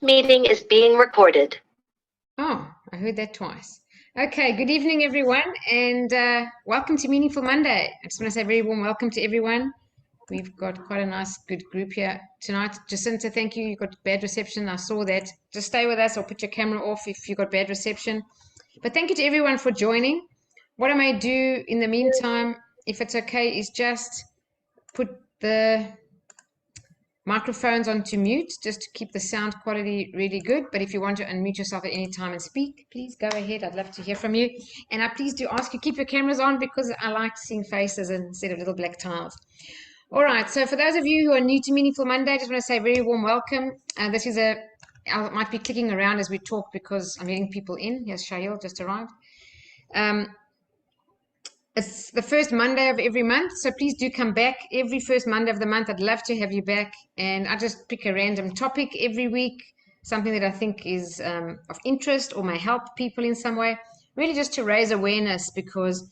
Meeting is being recorded. Oh, I heard that twice. Okay, good evening, everyone, and welcome to Meaningful Monday. I just want to say a very warm welcome to everyone. We've got quite a nice, good group here tonight. Jacinta, thank you. You got bad reception. I saw that. Just stay with us or put your camera off if you got bad reception. But thank you to everyone for joining. What I may do in the meantime, if it's okay, is just put the microphones onto mute just to keep the sound quality really good. But if you want to unmute yourself at any time and speak, please go ahead. I'd love to hear from you. And I please do ask you keep your cameras on because I like seeing faces instead of little black tiles. All right. So for those of you who are new to Meaningful Monday, I just want to say a very warm welcome. This is I might be clicking around as we talk because I'm getting people in. Here's Shahil just arrived. It's the first Monday of every month, so please do come back every first Monday of the month. I'd love to have you back, and I just pick a random topic every week, something that I think is of interest or may help people in some way, really just to raise awareness because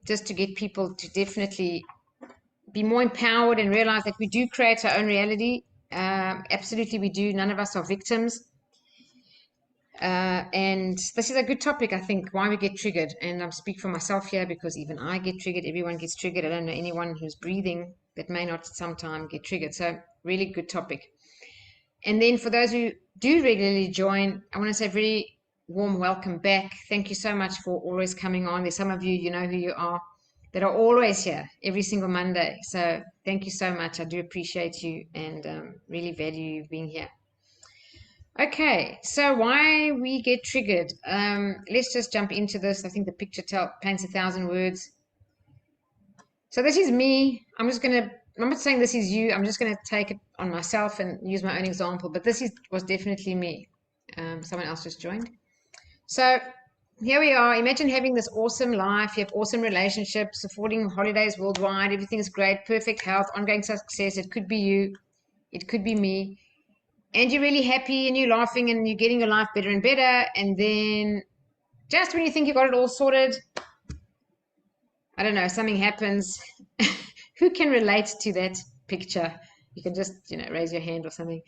just to get people to definitely be more empowered and realize that we do create our own reality. Absolutely, we do. None of us are victims. And this is a good topic, I think, why we get triggered. And I'm speak for myself here because even I get triggered. Everyone gets triggered. I don't know anyone who's breathing that may not sometime get triggered. So really good topic. And then for those who do regularly join, I want to say very warm welcome back. Thank you so much for always coming on. There's some of you, you know who you are, that are always here every single Monday. So thank you so much. I do appreciate you and really value you being here. Okay, so why we get triggered? Let's just jump into this. I think the picture paints 1,000 words. So this is me. I'm not saying this is you. I'm just gonna take it on myself and use my own example. But was definitely me. Someone else just joined. So here we are. Imagine having this awesome life. You have awesome relationships, affording holidays worldwide. Everything is great, perfect health, ongoing success. It could be you. It could be me. And you're really happy and you're laughing and you're getting your life better and better. And then just when you think you got it all sorted, I don't know, something happens. Who can relate to that picture? You can just, raise your hand or something.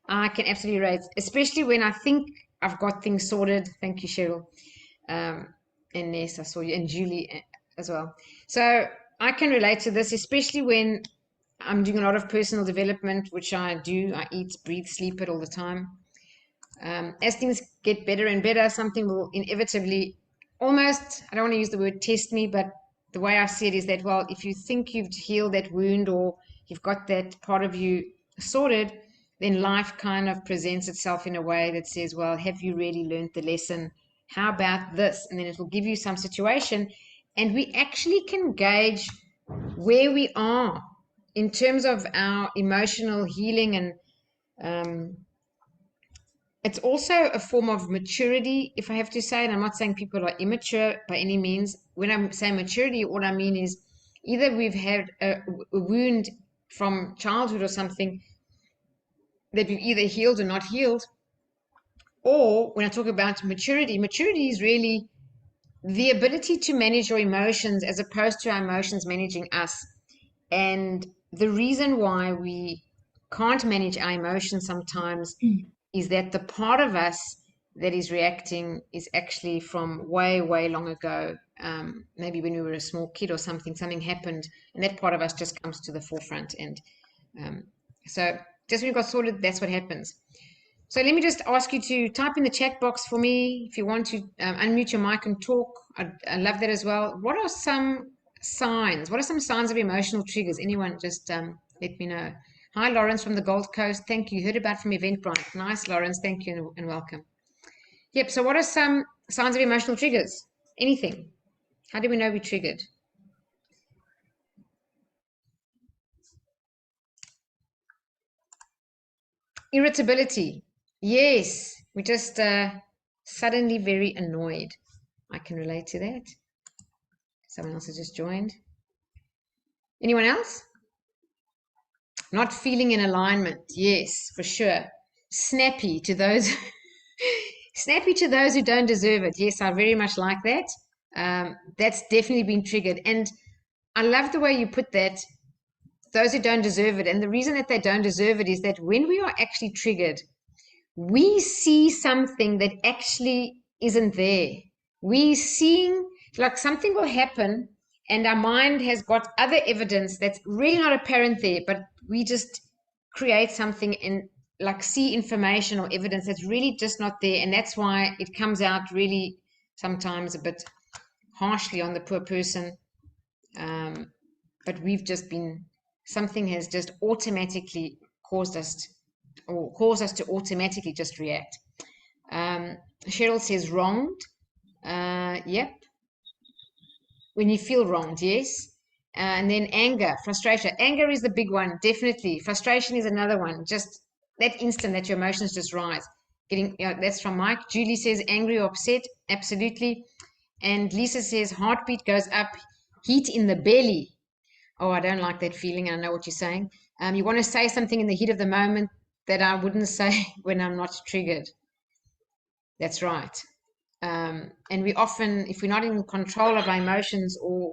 I can absolutely relate, especially when I think I've got things sorted. Thank you, Cheryl. And Ness, I saw you, and Julie as well. So I can relate to this, especially when I'm doing a lot of personal development, which I do. I eat, breathe, sleep it all the time. As things get better and better, something will inevitably almost, I don't want to use the word test me, but the way I see it is that, well, if you think you've healed that wound or you've got that part of you sorted, then life kind of presents itself in a way that says, well, have you really learned the lesson? How about this? And then it will give you some situation. And we actually can gauge where we are in terms of our emotional healing and it's also a form of maturity, if I have to say, and I'm not saying people are immature by any means. When I'm saying maturity, what I mean is either we've had a wound from childhood or something that we've either healed or not healed. Or when I talk about maturity, maturity is really the ability to manage your emotions as opposed to our emotions managing us. And the reason why we can't manage our emotions sometimes is that the part of us that is reacting is actually from way, way long ago. Maybe when we were a small kid or something happened, and that part of us just comes to the forefront. And so just when you got sorted, that's what happens. So let me just ask you to type in the chat box for me if you want to unmute your mic and talk. I love that as well. What are some signs? What are some signs of emotional triggers? Anyone just let me know. Hi, Lawrence from the Gold Coast. Thank you. Heard about from Eventbrite. Nice, Lawrence. Thank you and welcome. Yep. So what are some signs of emotional triggers? Anything? How do we know we're triggered? Irritability. Yes. We're just suddenly very annoyed. I can relate to that. Someone else has just joined. Anyone else? Not feeling in alignment. Yes, for sure. Snappy to those snappy to those who don't deserve it. Yes, I very much like that. That's definitely been triggered. And I love the way you put that, those who don't deserve it. And the reason that they don't deserve it is that when we are actually triggered, we see something that actually isn't there. We seeing like something will happen and our mind has got other evidence that's really not apparent there, but we just create something and like see information or evidence that's really just not there. And that's why it comes out really sometimes a bit harshly on the poor person. But we've just been, something has just automatically caused us to automatically just react. Cheryl says wronged. Yep. When you feel wronged, yes. And then anger, frustration. Anger is the big one, definitely. Frustration is another one. Just that instant that your emotions just rise. That's from Mike. Julie says angry or upset, absolutely. And Lisa says heartbeat goes up, heat in the belly. Oh, I don't like that feeling. I know what you're saying. You want to say something in the heat of the moment that I wouldn't say when I'm not triggered. That's right. And we often, if we're not in control of our emotions or,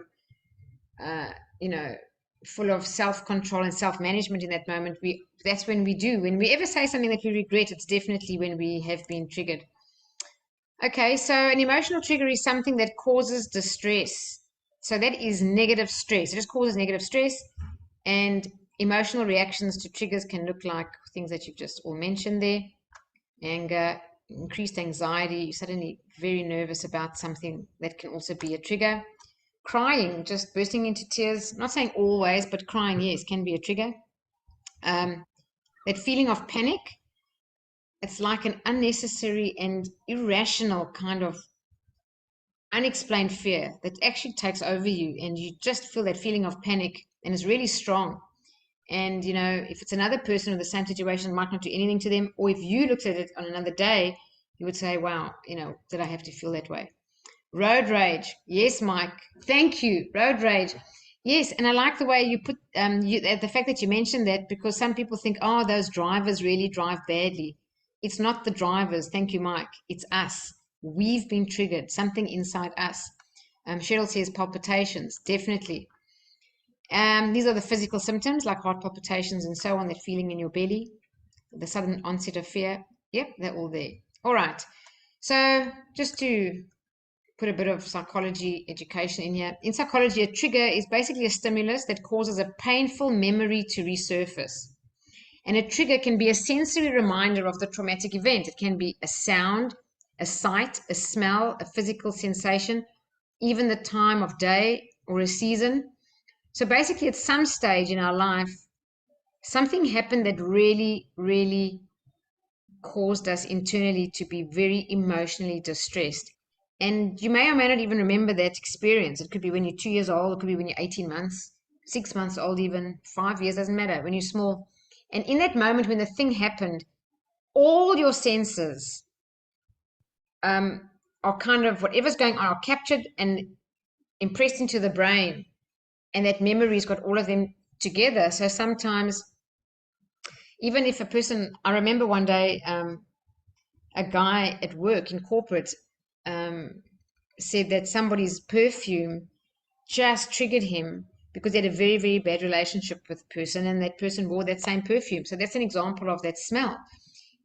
full of self-control and self-management in that moment, that's when we do. When we ever say something that we regret, it's definitely when we have been triggered. Okay, so an emotional trigger is something that causes distress. So that is negative stress. It just causes negative stress. And emotional reactions to triggers can look like things that you've just all mentioned there. Anger, increased anxiety, you're suddenly very nervous about something, that can also be a trigger. Crying, just bursting into tears, not saying always, but crying, yes, can be a trigger. That feeling of panic, it's like an unnecessary and irrational kind of unexplained fear that actually takes over you, and you just feel that feeling of panic and it's really strong. And if it's another person in the same situation, it might not do anything to them, or if you looked at it on another day, you would say, wow, did I have to feel that way? Road rage, yes, Mike, thank you. Road rage, yes. And I like the way you put the fact that you mentioned that, because some people think, oh, those drivers really drive badly. It's not the drivers, thank you, Mike, it's us. We've been triggered, something inside us. Cheryl says palpitations, definitely. These are the physical symptoms like heart palpitations and so on, that feeling in your belly, the sudden onset of fear. Yep, they're all there. All right. So just to put a bit of psychology education in here. In psychology, a trigger is basically a stimulus that causes a painful memory to resurface. And a trigger can be a sensory reminder of the traumatic event. It can be a sound, a sight, a smell, a physical sensation, even the time of day or a season. So basically, at some stage in our life, something happened that really, really caused us internally to be very emotionally distressed. And you may or may not even remember that experience. It could be when you're 2 years old, it could be when you're 18 months, 6 months old, even 5 years, doesn't matter, when you're small. And in that moment when the thing happened, all your senses are kind of, whatever's going on, are captured and impressed into the brain. And that memory's got all of them together. So sometimes, even if a person, I remember one day, a guy at work in corporate said that somebody's perfume just triggered him because they had a very, very bad relationship with the person, and that person wore that same perfume. So that's an example of that smell.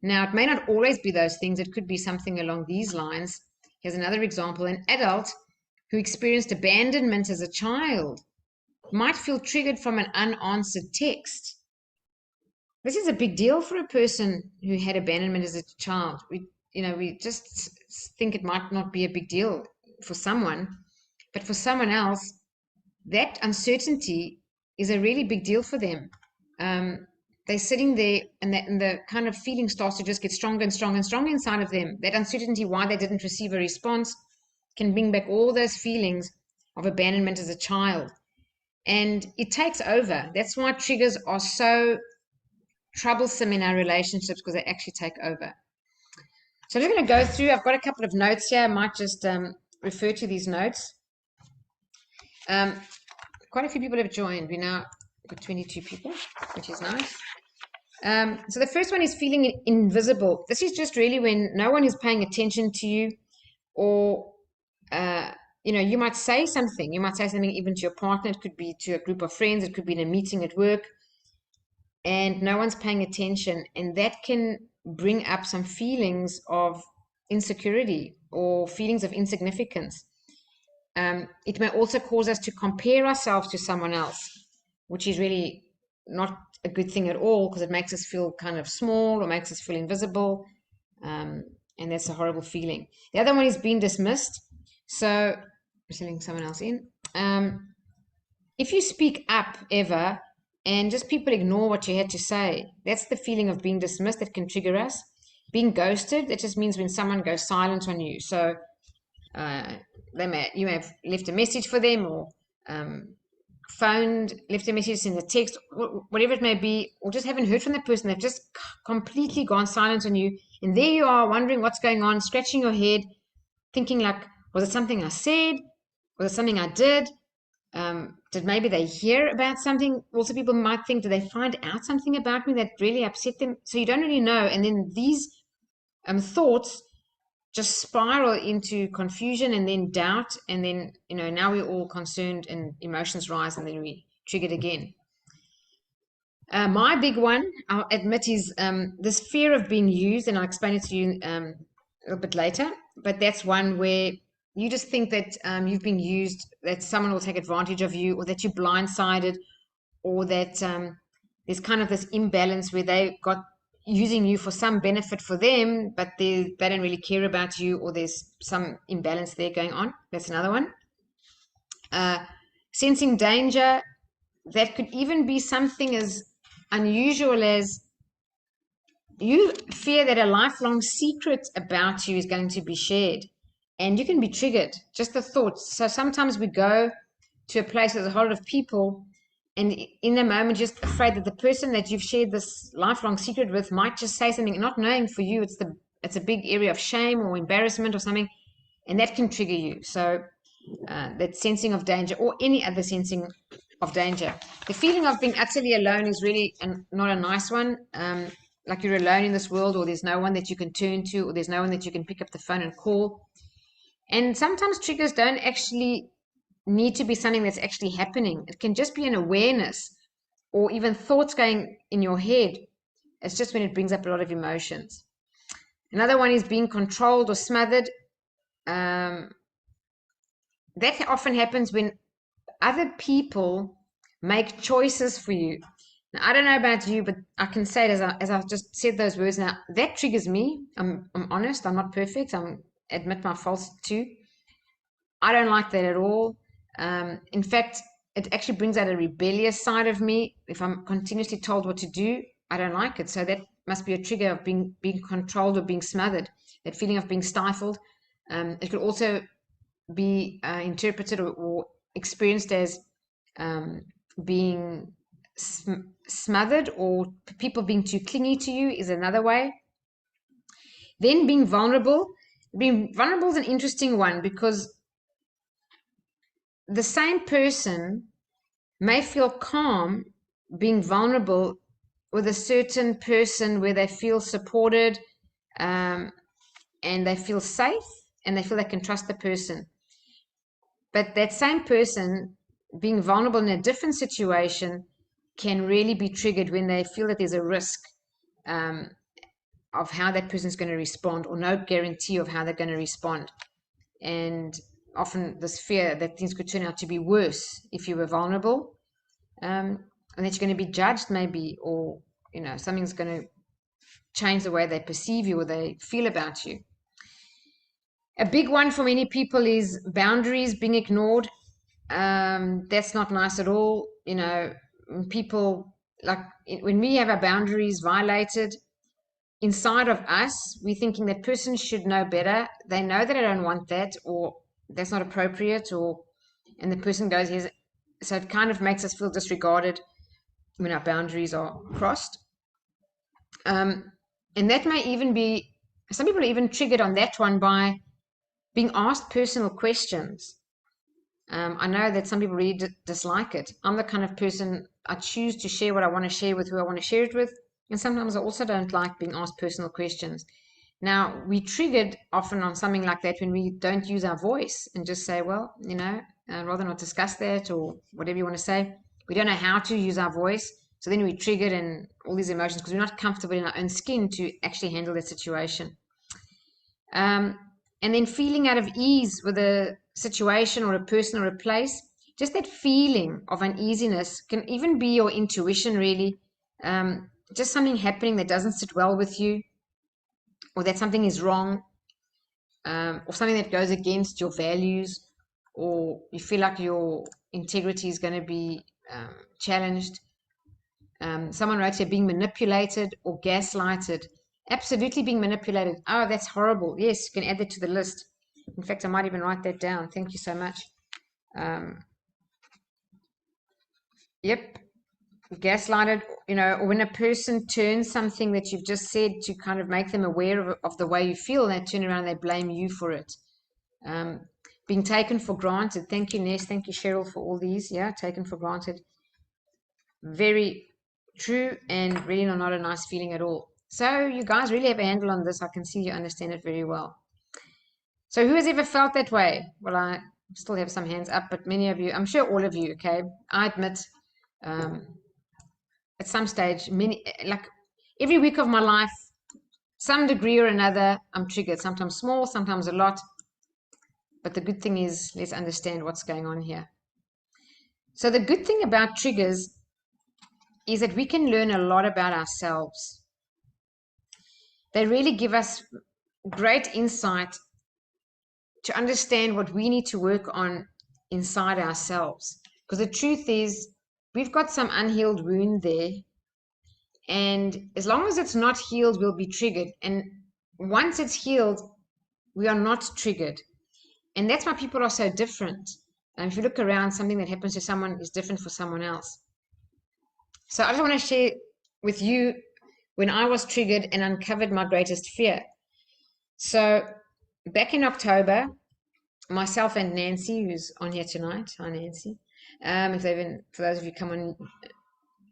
Now, it may not always be those things. It could be something along these lines. Here's another example. An adult who experienced abandonment as a child might feel triggered from an unanswered text. This is a big deal for a person who had abandonment as a child. We just think it might not be a big deal for someone, but for someone else, that uncertainty is a really big deal for them. They're sitting there, and the kind of feeling starts to just get stronger and stronger and stronger inside of them. That uncertainty, why they didn't receive a response, can bring back all those feelings of abandonment as a child. And it takes over. That's why triggers are so troublesome in our relationships, because they actually take over. So I'm just going to go through. I've got a couple of notes here. I might just refer to these notes. Quite a few people have joined. We now got 22 people, which is nice. So the first one is feeling invisible. This is just really when no one is paying attention to you, or you might say something. You might say something even to your partner. It could be to a group of friends. It could be in a meeting at work, and no one's paying attention. And that can bring up some feelings of insecurity or feelings of insignificance. It may also cause us to compare ourselves to someone else, which is really not a good thing at all, because it makes us feel kind of small or makes us feel invisible. And that's a horrible feeling. The other one is being dismissed. So, letting someone else in. If you speak up ever and just people ignore what you had to say, that's the feeling of being dismissed that can trigger us. Being ghosted, that just means when someone goes silent on you. So you may have left a message for them, or phoned, left a message in the text, whatever it may be, or just haven't heard from the person. They've just completely gone silent on you. And there you are wondering what's going on, scratching your head, thinking like, was it something I said? Was it something I did? Did maybe they hear about something? Also, people might think, did they find out something about me that really upset them? So you don't really know. And then these thoughts just spiral into confusion and then doubt. And then, now we're all concerned and emotions rise, and then we triggered again. My big one, I'll admit, is this fear of being used. And I'll explain it to you a little bit later. But that's one where you just think that you've been used, that someone will take advantage of you, or that you're blindsided, or that there's kind of this imbalance where they got using you for some benefit for them, but they don't really care about you, or there's some imbalance there going on. That's another one. Sensing danger, that could even be something as unusual as you fear that a lifelong secret about you is going to be shared. And you can be triggered, just the thoughts. So sometimes we go to a place with a whole lot of people, and in the moment, just afraid that the person that you've shared this lifelong secret with might just say something, not knowing for you it's a big area of shame or embarrassment or something, and that can trigger you. So that sensing of danger, or any other sensing of danger. The feeling of being utterly alone is really not a nice one. Like you're alone in this world, or there's no one that you can turn to, or there's no one that you can pick up the phone and call. And sometimes triggers don't actually need to be something that's actually happening. It can just be an awareness, or even thoughts going in your head. It's just when it brings up a lot of emotions. Another one is being controlled or smothered. That often happens when other people make choices for you. Now, I don't know about you, but I can say it as I've just said those words now. That triggers me. I'm honest. I'm not perfect. I admit my faults too. I don't like that at all. In fact, it actually brings out a rebellious side of me. If I'm continuously told what to do, I don't like it. So that must be a trigger of being controlled or being smothered. That feeling of being stifled. It could also be interpreted or experienced as being smothered, or people being too clingy to you is another way. Then being vulnerable. Being vulnerable is an interesting one, because the same person may feel calm being vulnerable with a certain person where they feel supported, and they feel safe, and they feel they can trust the person. But that same person being vulnerable in a different situation can really be triggered when they feel that there's a risk of how that person's going to respond, or no guarantee of how they're going to respond. And often this fear that things could turn out to be worse if you were vulnerable, and that you're going to be judged maybe, or something's going to change the way they perceive you or they feel about you. A big one for many people is boundaries being ignored. That's not nice at all. People, like when we have our boundaries violated, inside of us, we're thinking that person should know better. They know that I don't want that, or that's not appropriate, and the person goes, yes. So it kind of makes us feel disregarded when our boundaries are crossed. And that may even be, some people are even triggered on that one by being asked personal questions. I know that some people really dislike it. I'm the kind of person, I choose to share what I want to share with who I want to share it with. And sometimes I also don't like being asked personal questions. Now, we triggered often on something like that when we don't use our voice and just say, well, I'd rather not discuss that, or whatever you want to say. We don't know how to use our voice. So then we're triggered and all these emotions because we're not comfortable in our own skin to actually handle that situation. And then feeling out of ease with a situation or a person or a place, just that feeling of uneasiness can even be your intuition, really. Just something happening that doesn't sit well with you, or that something is wrong, or something that goes against your values, or you feel like your integrity is going to be challenged. Someone wrote here, being manipulated or gaslighted. Absolutely being manipulated. Oh, that's horrible. Yes, you can add that to the list. In fact, I might even write that down. Thank you so much. Yep. Gaslighted, or when a person turns something that you've just said to kind of make them aware of the way you feel, and they turn around and they blame you for it. Being taken for granted. Thank you, Ness. Thank you, Cheryl, for all these. Yeah, taken for granted. Very true and really not a nice feeling at all. So you guys really have a handle on this. I can see you understand it very well. So who has ever felt that way? Well, I still have some hands up, but many of you, I'm sure all of you, okay? I admit at some stage, like every week of my life, some degree or another, I'm triggered. Sometimes small, sometimes a lot. But the good thing is, let's understand what's going on here. So the good thing about triggers is that we can learn a lot about ourselves. They really give us great insight to understand what we need to work on inside ourselves. Because the truth is, we've got some unhealed wound there. And as long as it's not healed, we'll be triggered. And once it's healed, we are not triggered. And that's why people are so different. And if you look around, something that happens to someone is different for someone else. So I just want to share with you when I was triggered and uncovered my greatest fear. So back in October, myself and Nancy, who's on here tonight, hi Nancy, for those of you come on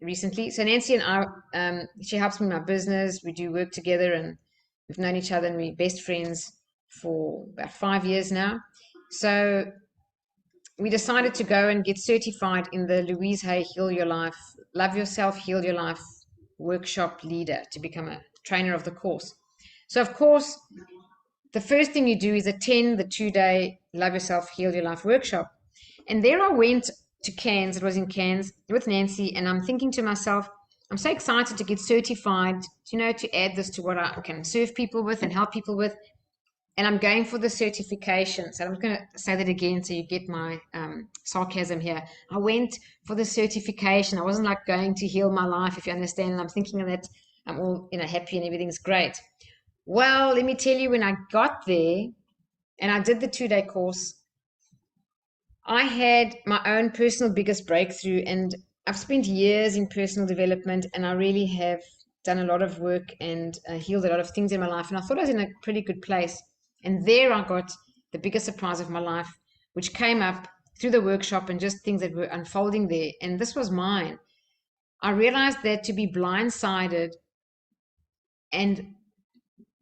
recently. So Nancy and I, she helps me in my business. We do work together, and we've known each other, and we're best friends for about 5 years now. So we decided to go and get certified in the Louise Hay Heal Your Life, Love Yourself, Heal Your Life workshop leader to become a trainer of the course. So of course, the first thing you do is attend the 2-day Love Yourself, Heal Your Life workshop. And there I went to Cairns, it was in Cairns with Nancy, and I'm thinking to myself, I'm so excited to get certified, to add this to what I can serve people with and help people with. And I'm going for the certification. So I'm going to say that again so you get my sarcasm here. I went for the certification. I wasn't like going to heal my life, if you understand. And I'm thinking that I'm all happy and everything's great. Well, let me tell you, when I got there and I did the 2-day course, I had my own personal biggest breakthrough. And I've spent years in personal development, and I really have done a lot of work and healed a lot of things in my life. And I thought I was in a pretty good place. And there I got the biggest surprise of my life, which came up through the workshop and just things that were unfolding there. And this was mine. I realized that to be blindsided and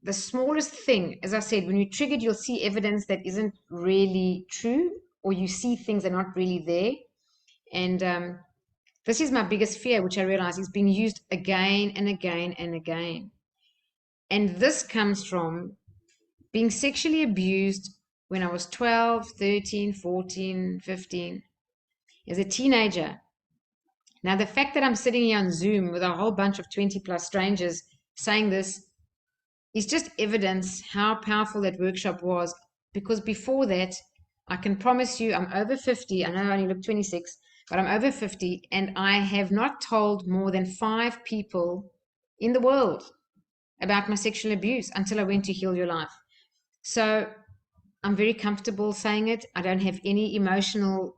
the smallest thing, as I said, when you're triggered, you'll see evidence that isn't really true, or you see things that are not really there. And this is my biggest fear, which I realize is being used again and again and again. And this comes from being sexually abused when I was 12, 13, 14, 15, as a teenager. Now, the fact that I'm sitting here on Zoom with a whole bunch of 20 plus strangers saying this is just evidence how powerful that workshop was, because before that, I can promise you, I'm over 50. I know I only look 26, but I'm over 50, and I have not told more than 5 people in the world about my sexual abuse until I went to Heal Your Life. So I'm very comfortable saying it. I don't have any emotional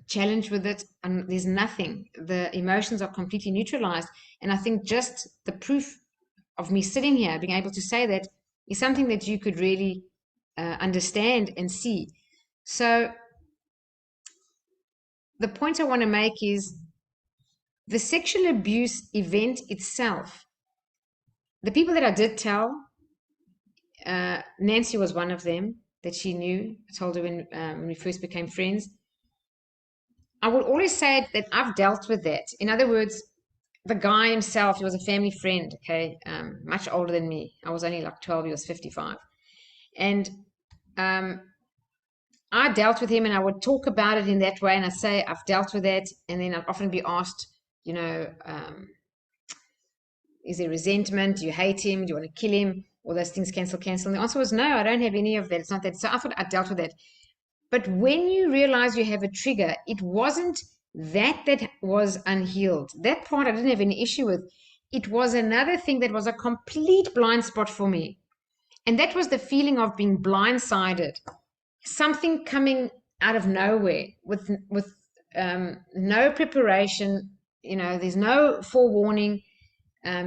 challenge with it. And there's nothing. The emotions are completely neutralized. And I think just the proof of me sitting here, being able to say that, is something that you could really understand and see. So the point I want to make is the sexual abuse event itself. The people that I did tell, Nancy was one of them that she knew. I told her when we first became friends. I would always say that I've dealt with that. In other words, the guy himself, he was a family friend, okay, much older than me. I was only like 12, he was 55. And I dealt with him, and I would talk about it in that way. And I say, I've dealt with that. And then I'd often be asked, you know, is there resentment? Do you hate him? Do you want to kill him? All those things, cancel. And the answer was no, I don't have any of that. It's not that. So I thought I dealt with that. But when you realize you have a trigger, it wasn't that was unhealed. That part I didn't have any issue with. It was another thing that was a complete blind spot for me. And that was the feeling of being blindsided. Something coming out of nowhere with no preparation, there's no forewarning,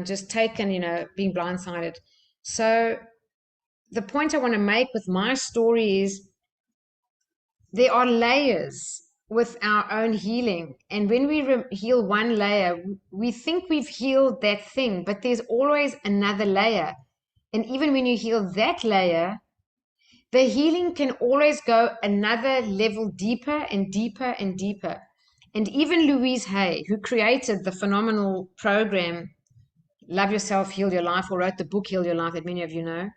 just taken, being blindsided. So the point I want to make with my story is there are layers with our own healing. And when we heal one layer, we think we've healed that thing, but there's always another layer. And even when you heal that layer, the healing can always go another level deeper and deeper and deeper. And even Louise Hay, who created the phenomenal program Love Yourself, Heal Your Life, or wrote the book Heal Your Life that many of you know,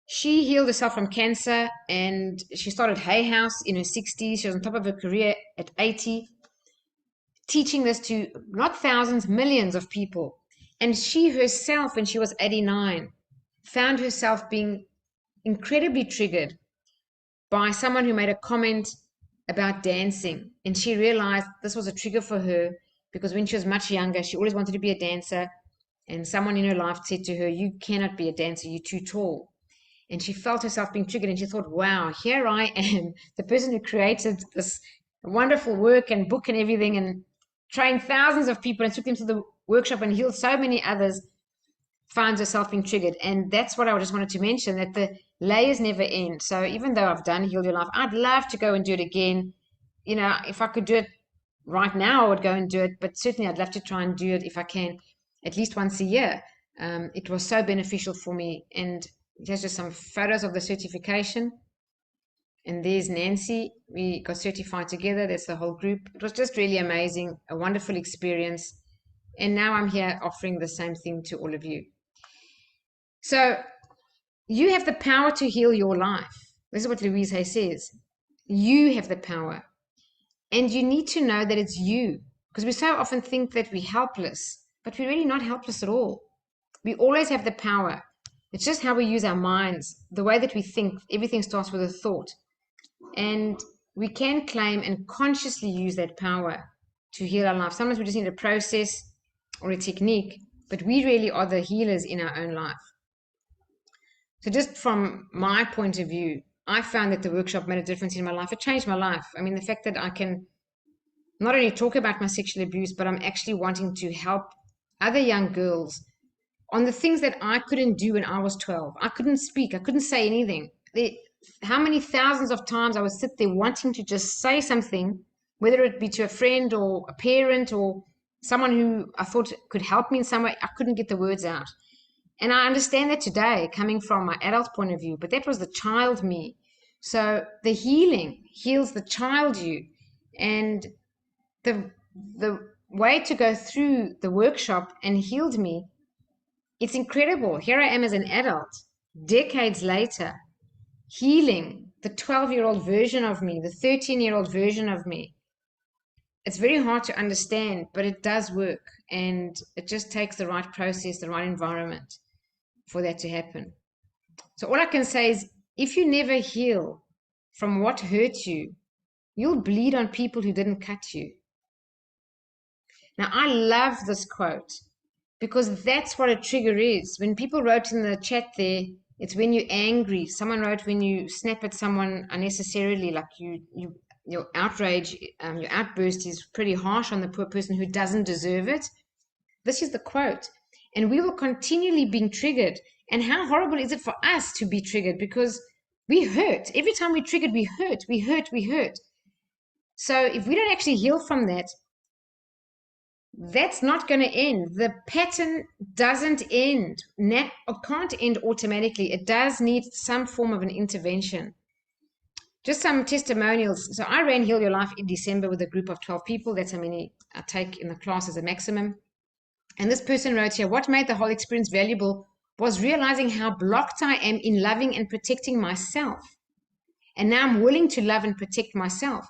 she healed herself from cancer, and she started Hay House in her 60s. She was on top of her career at 80, teaching this to not thousands, millions of people. And she herself, when she was 89, found herself being incredibly triggered by someone who made a comment about dancing. And she realized this was a trigger for her because when she was much younger, she always wanted to be a dancer. And someone in her life said to her, "You cannot be a dancer, you're too tall." And she felt herself being triggered, and she thought, wow, here I am, the person who created this wonderful work and book and everything, and trained thousands of people and took them to the workshop and healed so many others, finds herself being triggered. And that's what I just wanted to mention, that the layers never end. So even though I've done Heal Your Life, I'd love to go and do it again. If I could do it right now, I would go and do it, but certainly I'd love to try and do it if I can, at least once a year. It was so beneficial for me. And here's just some photos of the certification. And there's Nancy. We got certified together. That's the whole group. It was just really amazing, a wonderful experience. And now I'm here offering the same thing to all of you. So you have the power to heal your life. This is what Louise Hay says. You have the power. And you need to know that it's you. Because we so often think that we're helpless, but we're really not helpless at all. We always have the power. It's just how we use our minds, the way that we think. Everything starts with a thought. And we can claim and consciously use that power to heal our life. Sometimes we just need a process or a technique, but we really are the healers in our own life. So just from my point of view, I found that the workshop made a difference in my life. It changed my life. I mean, the fact that I can not only talk about my sexual abuse, but I'm actually wanting to help other young girls on the things that I couldn't do when I was 12. I couldn't speak. I couldn't say anything. How many thousands of times I would sit there wanting to just say something, whether it be to a friend or a parent or someone who I thought could help me in some way. I couldn't get the words out. And I understand that today, coming from my adult point of view, but that was the child me. So the healing heals the child you. And the way to go through the workshop and healed me, it's incredible. Here I am as an adult, decades later, healing the 12-year-old version of me, the 13-year-old version of me. It's very hard to understand, but it does work. And it just takes the right process, the right environment for that to happen. So all I can say is, if you never heal from what hurt you, you'll bleed on people who didn't cut you. Now, I love this quote because that's what a trigger is. When people wrote in the chat there, it's when you're angry. Someone wrote when you snap at someone unnecessarily, like your outrage, your outburst is pretty harsh on the poor person who doesn't deserve it. This is the quote. And we will continually being triggered. And how horrible is it for us to be triggered? Because we hurt. Every time we're triggered, we hurt, we hurt, we hurt. So if we don't actually heal from that, that's not going to end. The pattern doesn't end, or can't end automatically. It does need some form of an intervention. just some testimonials. So I ran Heal Your Life in December with a group of 12 people. That's how many I take in the class as a maximum. And this person wrote here, what made the whole experience valuable was realizing how blocked I am in loving and protecting myself. And now I'm willing to love and protect myself.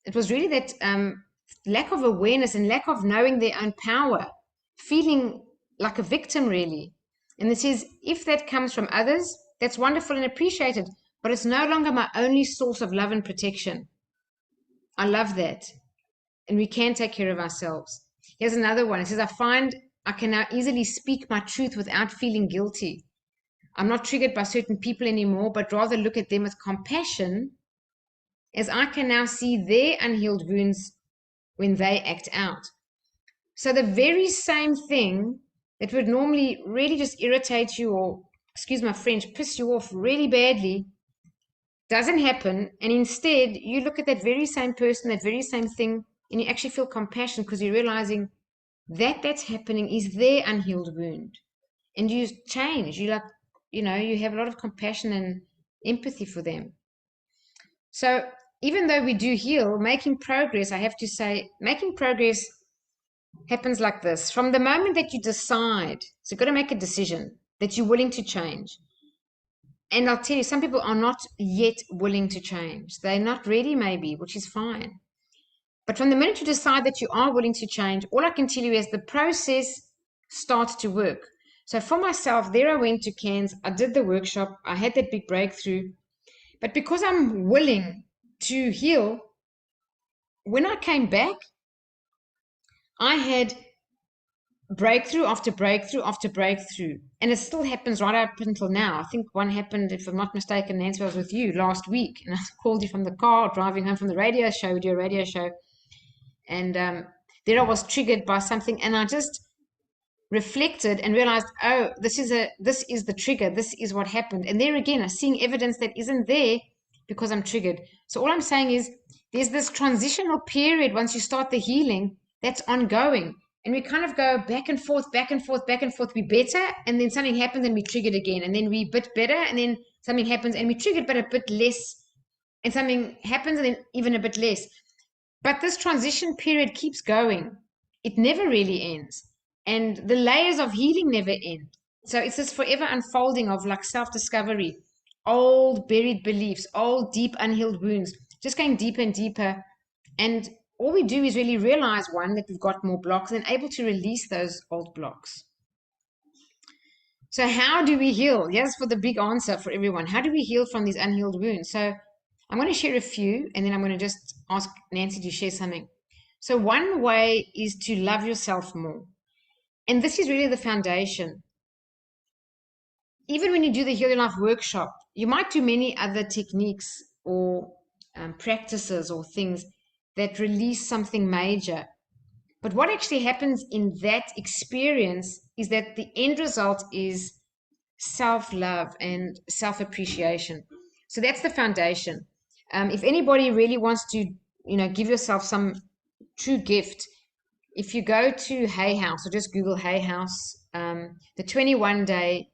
It was really that lack of awareness and lack of knowing their own power, feeling like a victim, really. And this is, if that comes from others, that's wonderful and appreciated, but it's no longer my only source of love and protection. I love that. And we can take care of ourselves. Here's another one. It says, I find I can now easily speak my truth without feeling guilty. I'm not triggered by certain people anymore, but rather look at them with compassion, as I can now see their unhealed wounds when they act out. So the very same thing that would normally really just irritate you or, excuse my French, piss you off really badly doesn't happen. And instead, you look at that very same person, that very same thing, and you actually feel compassion because you're realizing that that's happening is their unhealed wound. And you change. You like, you have a lot of compassion and empathy for them. So even though we do heal, making progress, I have to say, making progress happens like this. From the moment that you decide, so you've got to make a decision that you're willing to change. And I'll tell you, some people are not yet willing to change. They're not ready, maybe, which is fine. But from the minute you decide that you are willing to change, all I can tell you is the process starts to work. So for myself, there I went to Cairns, I did the workshop, I had that big breakthrough. But because I'm willing to heal, when I came back, I had breakthrough after breakthrough after breakthrough. And it still happens right up until now. I think one happened, if I'm not mistaken, Nancy, I was with you last week. And I called you from the car, driving home from the radio show, we do a radio show. And there I was triggered by something. And I just reflected and realized, oh, this is the trigger. This is what happened. And there again, I'm seeing evidence that isn't there because I'm triggered. So all I'm saying is there's this transitional period once you start the healing that's ongoing. And we kind of go back and forth, back and forth, back and forth. We better, and then something happens and we triggered again. And then we bit better, and then something happens and we triggered, but a bit less. And something happens and then even a bit less. But this transition period keeps going. It never really ends. And the layers of healing never end. So it's this forever unfolding of like self-discovery, old buried beliefs, old deep unhealed wounds, just going deeper and deeper. And all we do is really realize, one, that we've got more blocks and able to release those old blocks. So how do we heal? Here's for the big answer for everyone. How do we heal from these unhealed wounds? So I'm going to share a few, and then I'm going to just ask Nancy to share something. So one way is to love yourself more. And this is really the foundation. Even when you do the Heal Your Life workshop, you might do many other techniques or practices or things that release something major. But what actually happens in that experience is that the end result is self-love and self-appreciation. So that's the foundation. If anybody really wants to, give yourself some true gift, if you go to Hay House or just Google Hay House, the 21-day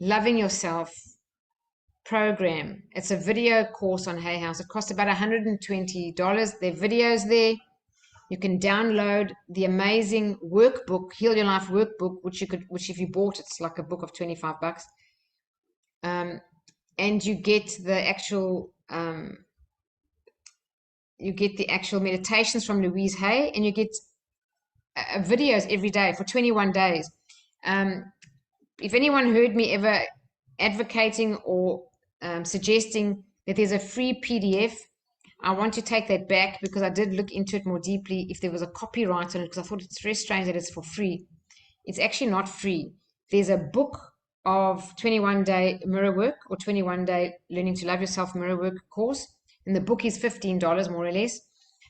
Loving Yourself program. It's a video course on Hay House. It costs about $120. There are videos there. You can download the amazing workbook, Heal Your Life workbook, which if you bought, it's like a book of $25. And you get the actual meditations from Louise Hay, and you get videos every day for 21 days. If anyone heard me ever advocating or suggesting that there's a free PDF, I want to take that back because I did look into it more deeply if there was a copyright on it, because I thought it's very strange that it's for free. It's actually not free. There's a book of 21-day mirror work or 21-day learning to love yourself mirror work course, and the book is $15 more or less.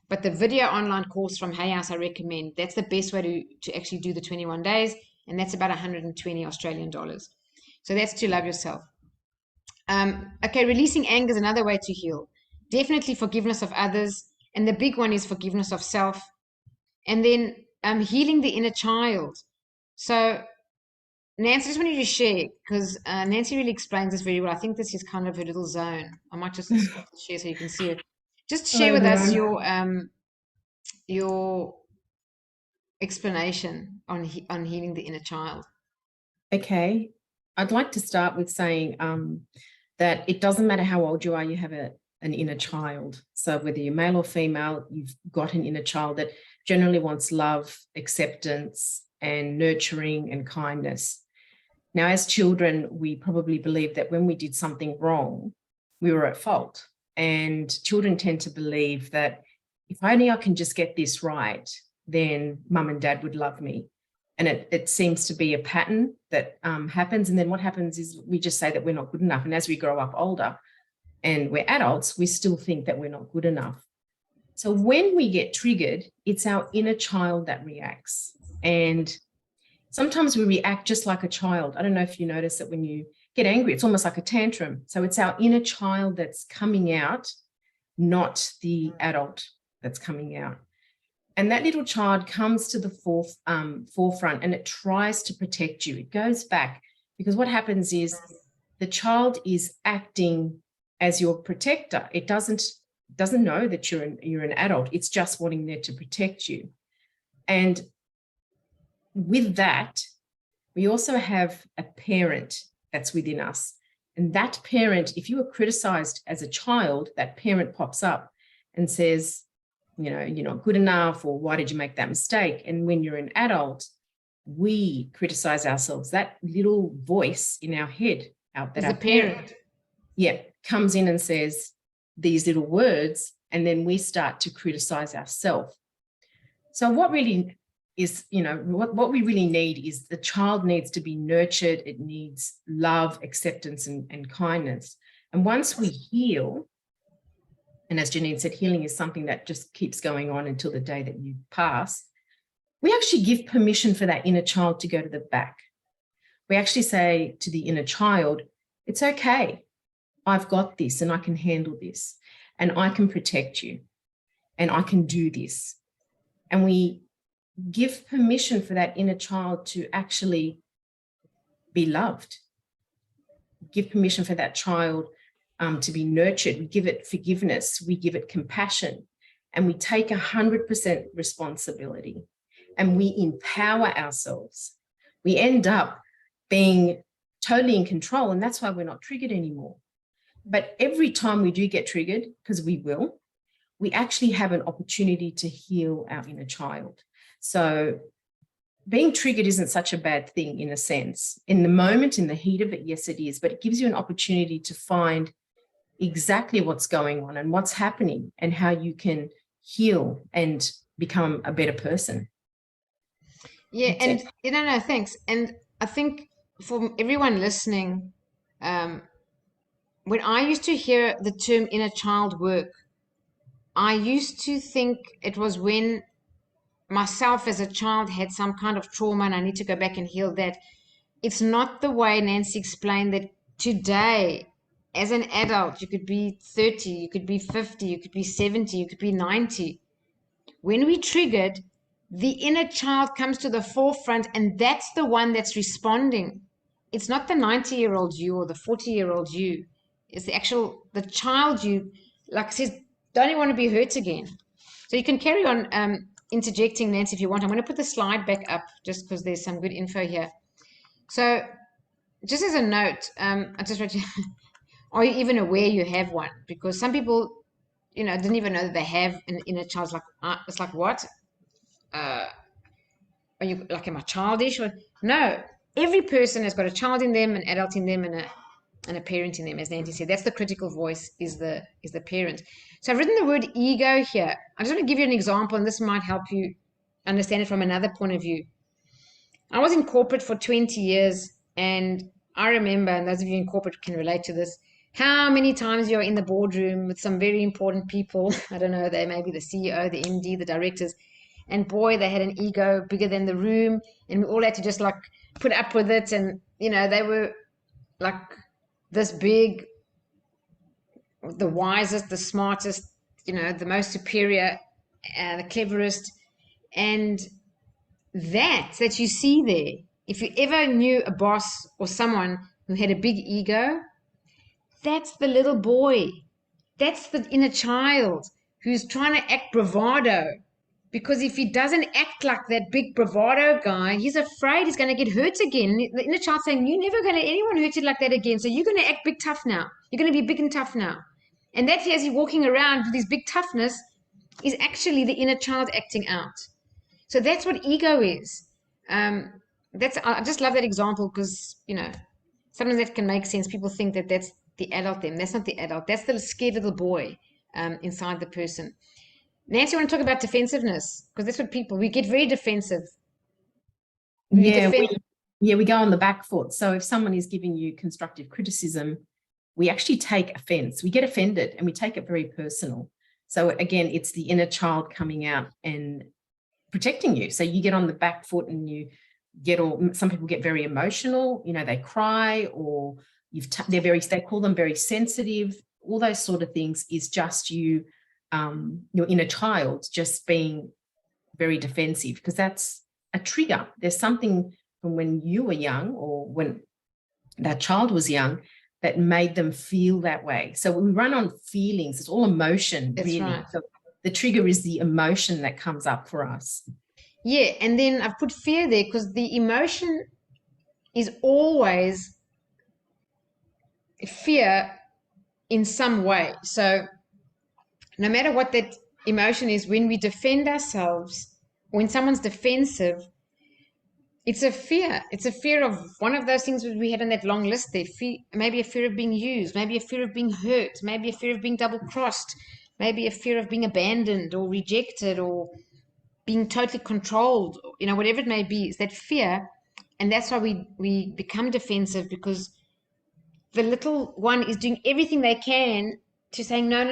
But the video online course from Hay House I recommend. That's the best way to actually do the 21 days, and that's about 120 Australian dollars. So that's to love yourself. Okay, releasing anger is another way to heal. Definitely forgiveness of others, and the big one is forgiveness of self. And then healing the inner child. So Nancy, I just wanted you to share because Nancy really explains this very well. I think this is kind of her little zone. I might just stop the share so you can see it. Just Hello, share with us everyone. your explanation on on healing the inner child. Okay, I'd like to start with saying that it doesn't matter how old you are, you have an inner child. So whether you're male or female, you've got an inner child that generally wants love, acceptance, and nurturing and kindness. Now, as children, we probably believe that when we did something wrong, we were at fault. And children tend to believe that if only I can just get this right, then mum and dad would love me. And it seems to be a pattern that happens. And then what happens is we just say that we're not good enough. And as we grow up older and we're adults, we still think that we're not good enough. So when we get triggered, it's our inner child that reacts. And sometimes we react just like a child. I don't know if you notice that when you get angry, it's almost like a tantrum. So it's our inner child that's coming out, not the adult that's coming out. And that little child comes to the forefront and it tries to protect you. It goes back because what happens is the child is acting as your protector. It doesn't know that you're an adult. It's just wanting there to protect you. And with that, we also have a parent that's within us. And that parent, if you were criticized as a child, that parent pops up and says, you know, you're not good enough, or why did you make that mistake? And when you're an adult, we criticize ourselves. That little voice in our head, that our parent, comes in and says these little words, and then we start to criticize ourselves. So what really is, what we really need is the child needs to be nurtured. It needs love, acceptance, and kindness. And once we heal, and as Janine said, healing is something that just keeps going on until the day that you pass. We actually give permission for that inner child to go to the back. We actually say to the inner child, it's okay. I've got this and I can handle this and I can protect you and I can do this. And we give permission for that inner child to actually be loved. Give permission for that child to be nurtured. We give it forgiveness, we give it compassion, and we take 100% responsibility and we empower ourselves. We end up being totally in control, and that's why we're not triggered anymore. But every time we do get triggered, because we will, we actually have an opportunity to heal our inner child. So being triggered isn't such a bad thing in a sense. In the moment, in the heat of it, yes, it is, but it gives you an opportunity to find exactly what's going on and what's happening and how you can heal and become a better person. Yeah, and no, thanks. And I think for everyone listening, when I used to hear the term inner child work, I used to think it was when myself as a child had some kind of trauma and I need to go back and heal that. It's not the way Nancy explained that today, as an adult, you could be 30, you could be 50, you could be 70, you could be 90. When we triggered, the inner child comes to the forefront, and that's the one that's responding. It's not the 90-year-old you or the 40-year-old you. It's the child you, like says, don't you want to be hurt again? So you can carry on interjecting, Nancy, if you want. I'm going to put the slide back up just because there's some good info here. So just as a note, I just wrote you, are you even aware you have one? Because some people, didn't even know that they have an inner child. It's like, what? Are you like, am I childish? Or no, every person has got a child in them, an adult in them, and a parent in them. As Nancy said, that's the critical voice, is the parent. So I've written the word ego here. I just want to give you an example, and this might help you understand it from another point of view. I was in corporate for 20 years, and I remember, and those of you in corporate can relate to this, how many times you're in the boardroom with some very important people. I don't know, they may be the CEO, the MD, the directors, and boy, they had an ego bigger than the room, and we all had to just like put up with it. And they were like this big, the wisest, the smartest, the most superior, the cleverest. And that you see there If you ever knew a boss or someone who had a big ego, that's the little boy. That's the inner child who's trying to act bravado. Because if he doesn't act like that big bravado guy, he's afraid he's going to get hurt again. The inner child saying, "You're never going to anyone hurt you like that again. So you're going to act big tough now. You're going to be big and tough now." And that as he's walking around with his big toughness is actually the inner child acting out. So that's what ego is. I just love that example because, sometimes that can make sense. People think that that's the adult them. That's not the adult. That's the scared little boy inside the person. Nancy, I want to talk about defensiveness because that's what we get very defensive. We go on the back foot. So if someone is giving you constructive criticism, we actually take offense. We get offended and we take it very personal. So again, it's the inner child coming out and protecting you. So you get on the back foot and you get some people get very emotional, they cry, or they call them very sensitive. All those sort of things is just your inner child just being very defensive, because that's a trigger. There's something from when you were young or when that child was young that made them feel that way. So we run on feelings. It's all emotion, That's really. right. So the trigger is the emotion that comes up for us. Yeah, and then I've put fear there because the emotion is always fear in some way. So no matter what that emotion is, when we defend ourselves, when someone's defensive, it's a fear. It's a fear of one of those things we had on that long list there. Maybe a fear of being used, maybe a fear of being hurt, maybe a fear of being double-crossed, maybe a fear of being abandoned or rejected or being totally controlled, whatever it may be. Is that fear. And that's why we become defensive, because the little one is doing everything they can to saying, no,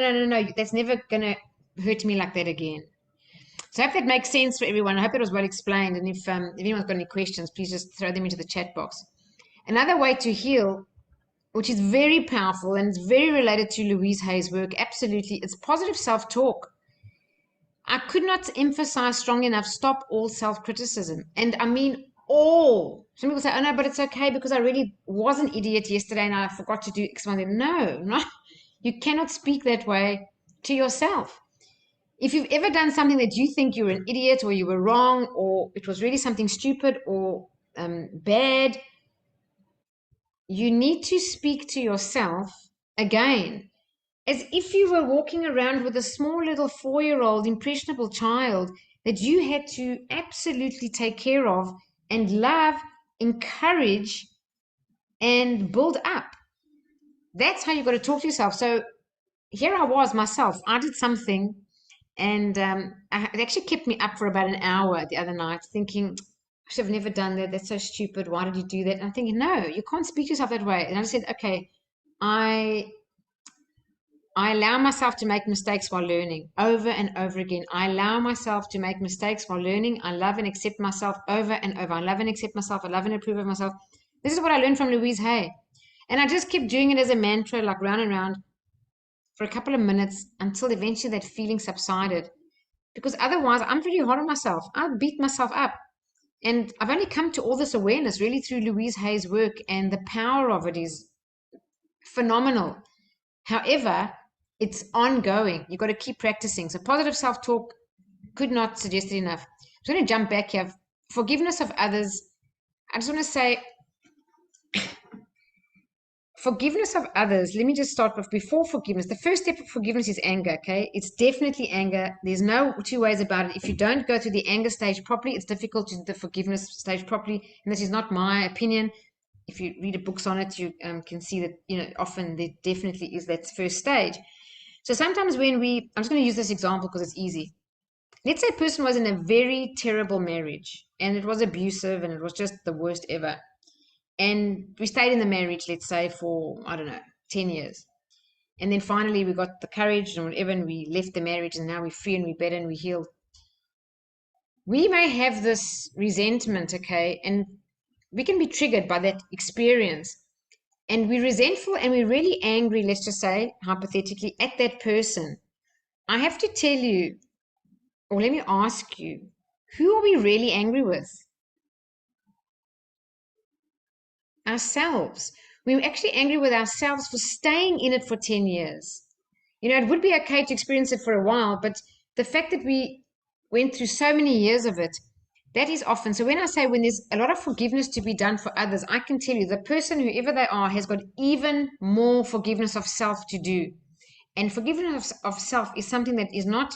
that's never going to hurt me like that again. So I hope that makes sense for everyone. I hope it was well explained. And if anyone's got any questions, please just throw them into the chat box. Another way to heal, which is very powerful and it's very related to Louise Hay's work, absolutely, it's positive self-talk. I could not emphasize strong enough, stop all self-criticism. And I mean all. Some people say, "Oh no, but it's okay because I really was an idiot yesterday and I forgot to do X, Y, and Z." No. You cannot speak that way to yourself. If you've ever done something that you think you were an idiot or you were wrong or it was really something stupid or bad, you need to speak to yourself again, as if you were walking around with a small little 4-year-old impressionable child that you had to absolutely take care of and love, encourage, and build up. That's how you've got to talk to yourself. So here I was myself. I did something and it actually kept me up for about an hour the other night thinking, I should have never done that. That's so stupid. Why did you do that? And I'm thinking, no, you can't speak to yourself that way. And I said, okay, I allow myself to make mistakes while learning over and over again. I allow myself to make mistakes while learning. I love and accept myself over and over. I love and accept myself. I love and approve of myself. This is what I learned from Louise Hay. And I just kept doing it as a mantra, like round and round for a couple of minutes until eventually that feeling subsided. Because otherwise, I'm pretty hard on myself. I beat myself up. And I've only come to all this awareness really through Louise Hay's work, and the power of it is phenomenal. However, it's ongoing. You've got to keep practicing. So positive self-talk, could not suggest it enough. I'm going to jump back here. Forgiveness of others. I just want to say, forgiveness of others. Let me just start with before forgiveness. The first step of forgiveness is anger, okay? It's definitely anger. There's no two ways about it. If you don't go through the anger stage properly, it's difficult to do the forgiveness stage properly. And this is not my opinion. If you read books on it, you can see that, often there definitely is that first stage. So sometimes when I'm just going to use this example because it's easy. Let's say a person was in a very terrible marriage and it was abusive and it was just the worst ever. And we stayed in the marriage, let's say, for, 10 years. And then finally we got the courage and whatever, and we left the marriage and now we're free and we're better and we're healed. We may have this resentment, okay, and we can be triggered by that experience. And we're resentful and we're really angry, let's just say, hypothetically, at that person. I have to tell you, or let me ask you, who are we really angry with? ourselves. We were actually angry with ourselves for staying in it for 10 years. It would be okay to experience it for a while, but the fact that we went through so many years of it, that is often. So when I say when there's a lot of forgiveness to be done for others, I can tell you the person, whoever they are, has got even more forgiveness of self to do. And forgiveness of self is something that is not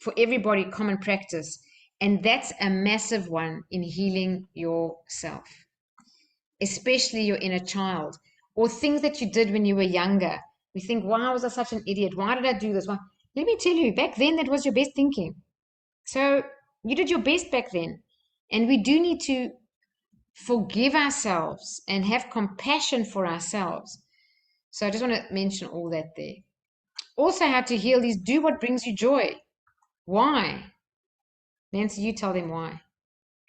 for everybody common practice. And that's a massive one in healing yourself, especially your inner child, or things that you did when you were younger. We think, why was I such an idiot? Why did I do this? Why? Let me tell you, back then, that was your best thinking. So you did your best back then. And we do need to forgive ourselves and have compassion for ourselves. So I just want to mention all that there. Also, how to heal is do what brings you joy. Why? Nancy, you tell them why.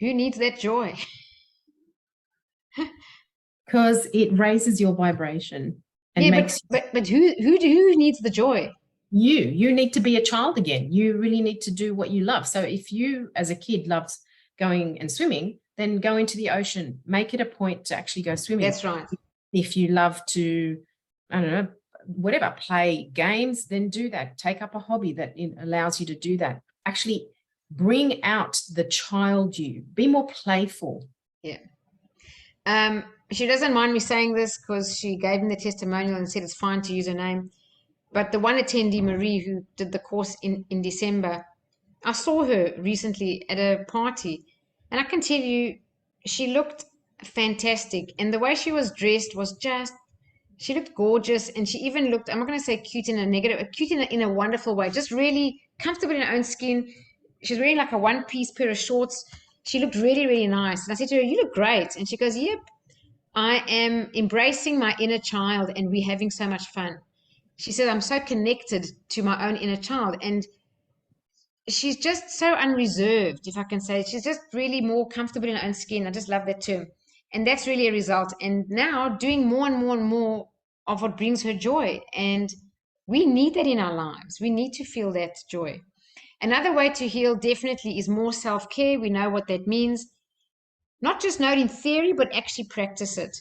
Who needs that joy? Because it raises your vibration and Yeah, makes but who needs the joy? you need to be a child again. You really need to do what you love. So if you as a kid loved going and swimming, then go into the ocean, make it a point to actually go swimming. That's right. If you love to, I don't know, whatever, play games, then do that. Take up a hobby that allows you to do that. Actually bring out the child you. Be more playful. Yeah. She doesn't mind me saying this because she gave me the testimonial and said it's fine to use her name. But the one attendee, Marie, who did the course in December, I saw her recently at a party, and I can tell you, she looked fantastic. And the way she was dressed was just, she looked gorgeous. And she even looked, I'm not going to say cute in a negative, cute in a wonderful way, just really comfortable in her own skin. She was wearing like a one-piece pair of shorts. She looked really, really nice. And I said to her, you look great. And she goes, yep, I am embracing my inner child and we're having so much fun. She said, I'm so connected to my own inner child. And she's just so unreserved, if I can say. She's just really more comfortable in her own skin. I just love that term. And that's really a result. And now doing more and more and more of what brings her joy. And we need that in our lives. We need to feel that joy. Another way to heal definitely is more self-care. We know what that means. Not just know it in theory, but actually practice it.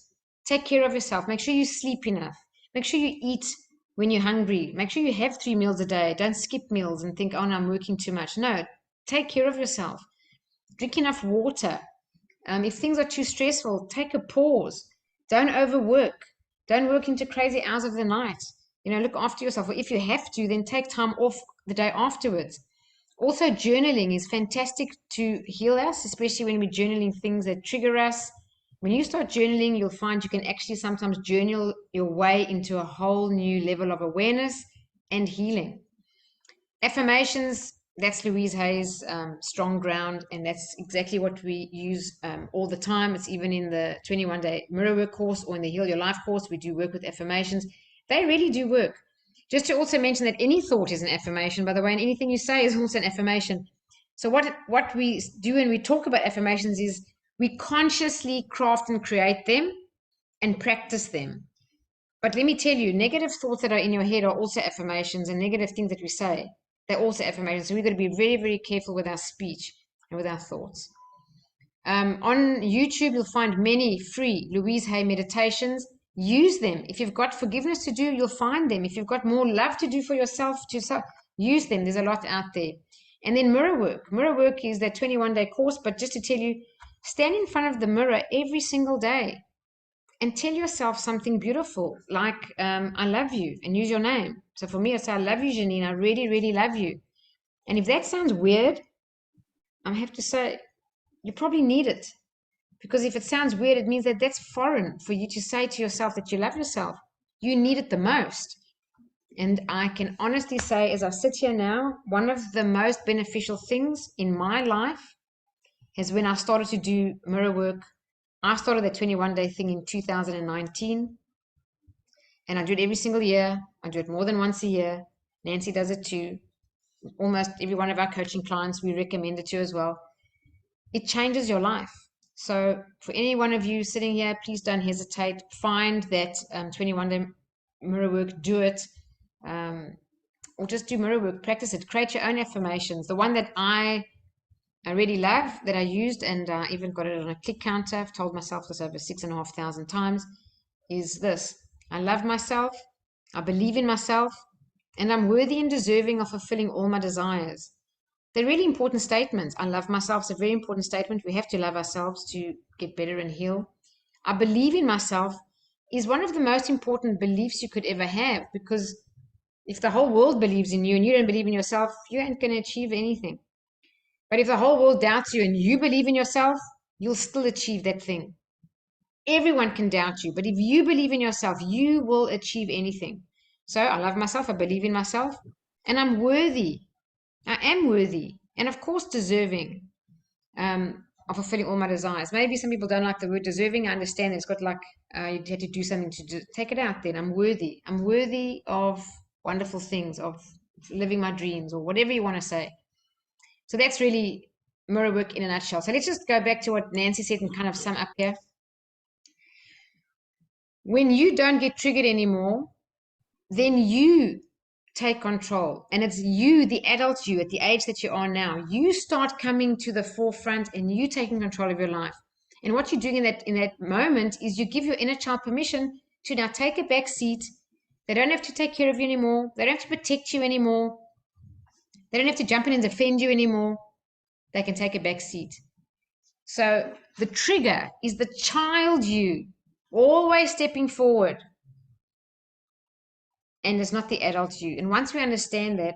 Take care of yourself. Make sure you sleep enough. Make sure you eat when you're hungry. Make sure you have 3 meals a day. Don't skip meals and think, oh, no, I'm working too much. No, take care of yourself. Drink enough water. If things are too stressful, take a pause. Don't overwork. Don't work into crazy hours of the night. Look after yourself. Or if you have to, then take time off the day afterwards. Also, journaling is fantastic to heal us, especially when we're journaling things that trigger us. When you start journaling, you'll find you can actually sometimes journal your way into a whole new level of awareness and healing. Affirmations, that's Louise Hay's strong ground, and that's exactly what we use all the time. It's even in the 21-day mirror work course or in the Heal Your Life course, we do work with affirmations. They really do work. Just to also mention that any thought is an affirmation, by the way, and anything you say is also an affirmation. So what we do when we talk about affirmations is we consciously craft and create them and practice them. But let me tell you, negative thoughts that are in your head are also affirmations, and negative things that we say, they're also affirmations. So we've got to be very, very careful with our speech and with our thoughts. On YouTube, you'll find many free Louise Hay meditations. Use them. If you've got forgiveness to do, you'll find them. If you've got more love to do for yourself, use them. There's a lot out there. And then mirror work. Mirror work is that 21-day course, but just to tell you, stand in front of the mirror every single day and tell yourself something beautiful, like, I love you, and use your name. So for me, I say, I love you, Janine. I really, really love you. And if that sounds weird, I have to say, you probably need it. Because if it sounds weird, it means that that's foreign for you to say to yourself that you love yourself. You need it the most. And I can honestly say, as I sit here now, one of the most beneficial things in my life is when I started to do mirror work. I started that 21-day thing in 2019. And I do it every single year. I do it more than once a year. Nancy does it too. Almost every one of our coaching clients, we recommend it to as well. It changes your life. So for any one of you sitting here, please don't hesitate. Find that 21-day mirror work, do it, or just do mirror work, practice it, create your own affirmations. The one that I I really love that I used, and I even got it on a click counter. I've told myself this over 6,500 times, is this. I love myself, I believe in myself, and I'm worthy and deserving of fulfilling all my desires. They're really important statements. I love myself is a very important statement. We have to love ourselves to get better and heal. I believe in myself is one of the most important beliefs you could ever have, because if the whole world believes in you and you don't believe in yourself, you ain't going to achieve anything. But if the whole world doubts you and you believe in yourself, you'll still achieve that thing. Everyone can doubt you, but if you believe in yourself, you will achieve anything. So I love myself, I believe in myself, and I'm worthy. I am worthy, and of course deserving of fulfilling all my desires. Maybe some people don't like the word deserving. I understand it's got like you had to do something to take it out. Then I'm worthy. I'm worthy of wonderful things, of living my dreams, or whatever you want to say. So that's really mirror work in a nutshell. So let's just go back to what Nancy said and kind of sum up here. When you don't get triggered anymore, then you take control, and it's you, the adult you, at the age that you are now, you start coming to the forefront and you taking control of your life. And what you're doing in that moment is you give your inner child permission to now take a back seat. They don't have to take care of you anymore. They don't have to protect you anymore. They don't have to jump in and defend you anymore. They can take a back seat. So the trigger is the child you, always stepping forward, and it's not the adult you. And once we understand that,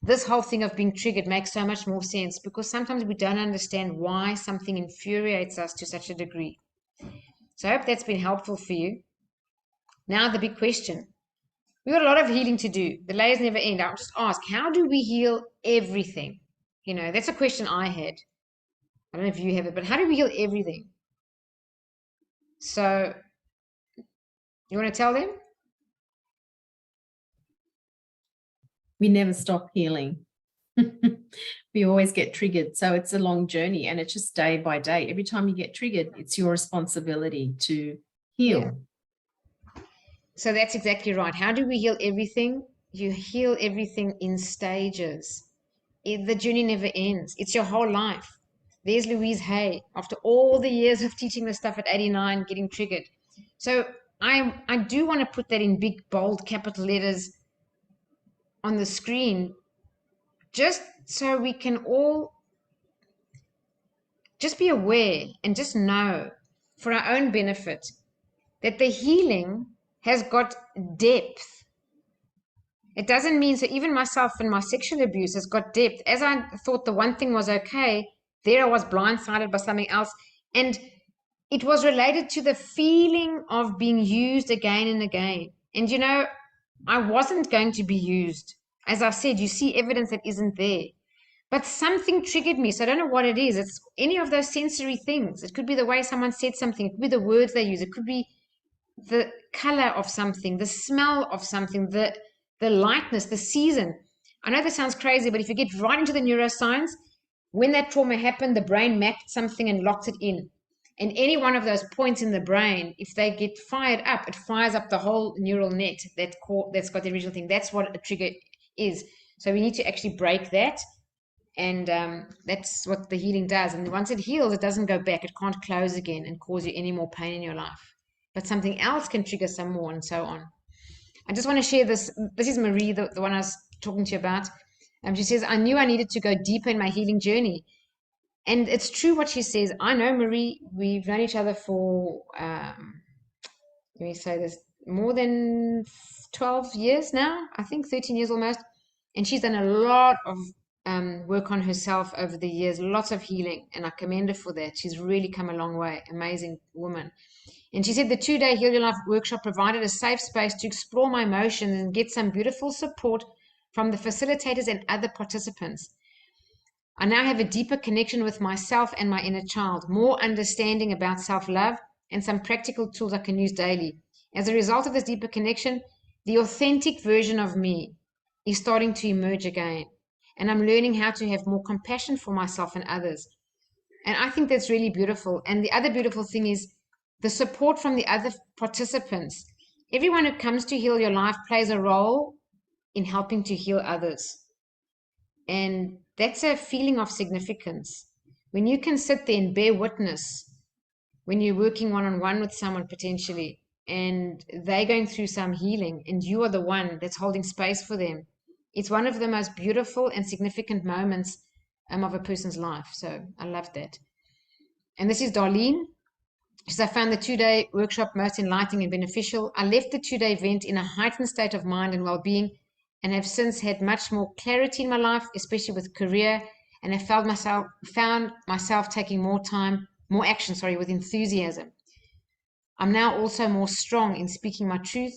this whole thing of being triggered makes so much more sense, because sometimes we don't understand why something infuriates us to such a degree. So I hope that's been helpful for you. Now the big question. We've got a lot of healing to do. The layers never end. I'll just ask, how do we heal everything? You know, that's a question I had. I don't know if you have it, but how do we heal everything? So you want to tell them? We never stop healing. We always get triggered. So it's a long journey, and it's just day by day. Every time you get triggered, it's your responsibility to heal. Yeah. So that's exactly right. How do we heal everything? You heal everything in stages. The journey never ends. It's your whole life. There's Louise Hay, after all the years of teaching this stuff at 89, getting triggered. So I do want to put that in big, bold, capital letters on the screen, just so we can all just be aware and just know, for our own benefit, that the healing has got depth. It doesn't mean, so even myself and my sexual abuse has got depth. As I thought the one thing was okay, there I was blindsided by something else. And it was related to the feeling of being used again and again. And you know, I wasn't going to be used. As I said, you see evidence that isn't there. But something triggered me. So I don't know what it is. It's any of those sensory things. It could be the way someone said something. It could be the words they use. It could be the color of something, the smell of something, the lightness, the season. I know this sounds crazy, but if you get right into the neuroscience, when that trauma happened, the brain mapped something and locked it in. And any one of those points in the brain, if they get fired up, it fires up the whole neural net that's got the original thing. That's what a trigger is. So we need to actually break that. And that's what the healing does. And once it heals, it doesn't go back. It can't close again and cause you any more pain in your life. But something else can trigger some more, and so on. I just want to share this. This is Marie, the one I was talking to you about. She says, I knew I needed to go deeper in my healing journey. And it's true what she says. I know Marie, we've known each other for, let me say this, more than 12 years now, I think 13 years almost. And she's done a lot of work on herself over the years, lots of healing. And I commend her for that. She's really come a long way. Amazing woman. And she said the 2-day Heal Your Life workshop provided a safe space to explore my emotions and get some beautiful support from the facilitators and other participants. I now have a deeper connection with myself and my inner child, more understanding about self-love, and some practical tools I can use daily. As a result of this deeper connection, the authentic version of me is starting to emerge again. And I'm learning how to have more compassion for myself and others. And I think that's really beautiful. And the other beautiful thing is the support from the other participants. Everyone who comes to Heal Your Life plays a role in helping to heal others. And that's a feeling of significance. When you can sit there and bear witness, when you're working one-on-one with someone potentially, and they're going through some healing, and you are the one that's holding space for them, it's one of the most beautiful and significant moments of a person's life. So I love that. And this is Darlene. She says, I found the 2-day workshop most enlightening and beneficial. I left the 2-day event in a heightened state of mind and well-being, and have since had much more clarity in my life, especially with career, and have found myself taking more action, with enthusiasm. I'm now also more strong in speaking my truth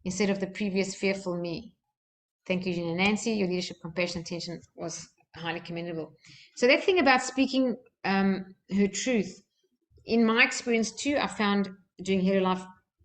instead of the previous fearful me. Thank you, Gina. Nancy, your leadership, compassion, attention was highly commendable. So that thing about speaking her truth, in my experience too, I found during Heal Your Life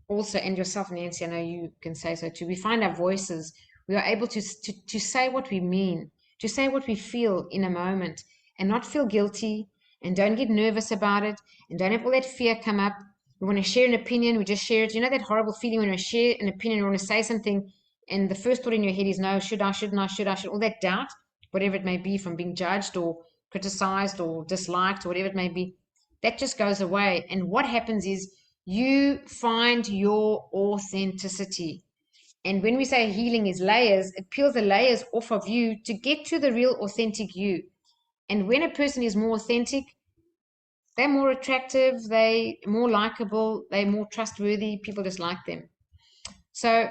also, and yourself, Nancy, I know you can say so too, we find our voices. We are able to say what we mean, to say what we feel in a moment, and not feel guilty, and don't get nervous about it, and don't have all that fear come up. We want to share an opinion, we just share it. You know that horrible feeling when you share an opinion, you want to say something, and the first thought in your head is, no, should I, shouldn't I, should I, should, all that doubt, whatever it may be, from being judged or criticized or disliked or whatever it may be, that just goes away. And what happens is you find your authenticity. And when we say healing is layers, it peels the layers off of you to get to the real authentic you. And when a person is more authentic, they're more attractive, they're more likable, they're more trustworthy, people just like them. So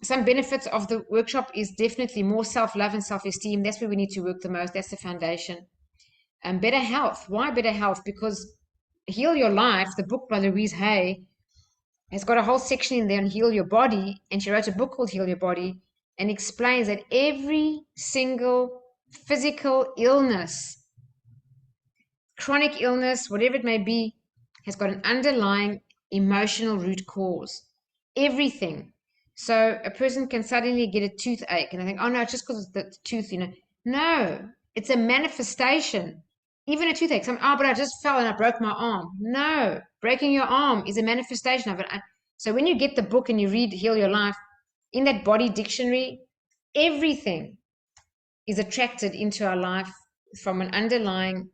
some benefits of the workshop is definitely more self-love and self-esteem. That's where we need to work the most. That's the foundation. And better health. Why better health? Because Heal Your Life, the book by Louise Hay, has got a whole section in there on heal your body, and she wrote a book called Heal Your Body and explains that every single physical illness, chronic illness, whatever it may be, has got an underlying emotional root cause. Everything. So a person can suddenly get a toothache and they think, oh no, it's just because of the tooth, No, it's a manifestation. Even a toothache. But I just fell and I broke my arm. No, breaking your arm is a manifestation of it. So when you get the book and you read Heal Your Life, in that body dictionary, everything is attracted into our life from an underlying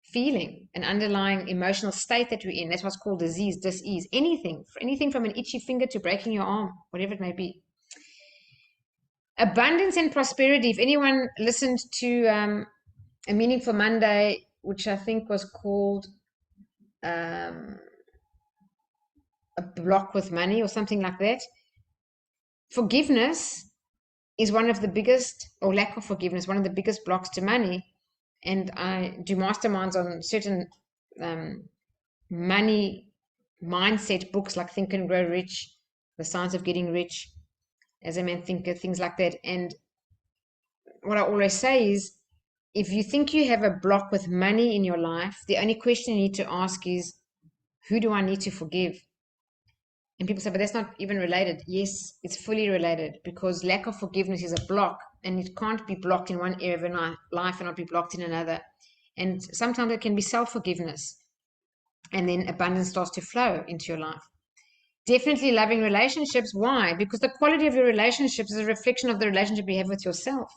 feeling, an underlying emotional state that we're in. That's what's called disease, dis-ease. Anything from an itchy finger to breaking your arm, whatever it may be. Abundance and prosperity. If anyone listened to A Meaningful Monday, which I think was called A Block with Money or something like that, forgiveness is one of the biggest, or lack of forgiveness, one of the biggest blocks to money. And I do masterminds on certain money mindset books like Think and Grow Rich, The Science of Getting Rich, As a Man Thinker, things like that. And what I always say is, if you think you have a block with money in your life, the only question you need to ask is, who do I need to forgive? And people say, but that's not even related. Yes, it's fully related, because lack of forgiveness is a block, and it can't be blocked in one area of your life and not be blocked in another. And sometimes it can be self-forgiveness, and then abundance starts to flow into your life. Definitely loving relationships. Why? Because the quality of your relationships is a reflection of the relationship you have with yourself.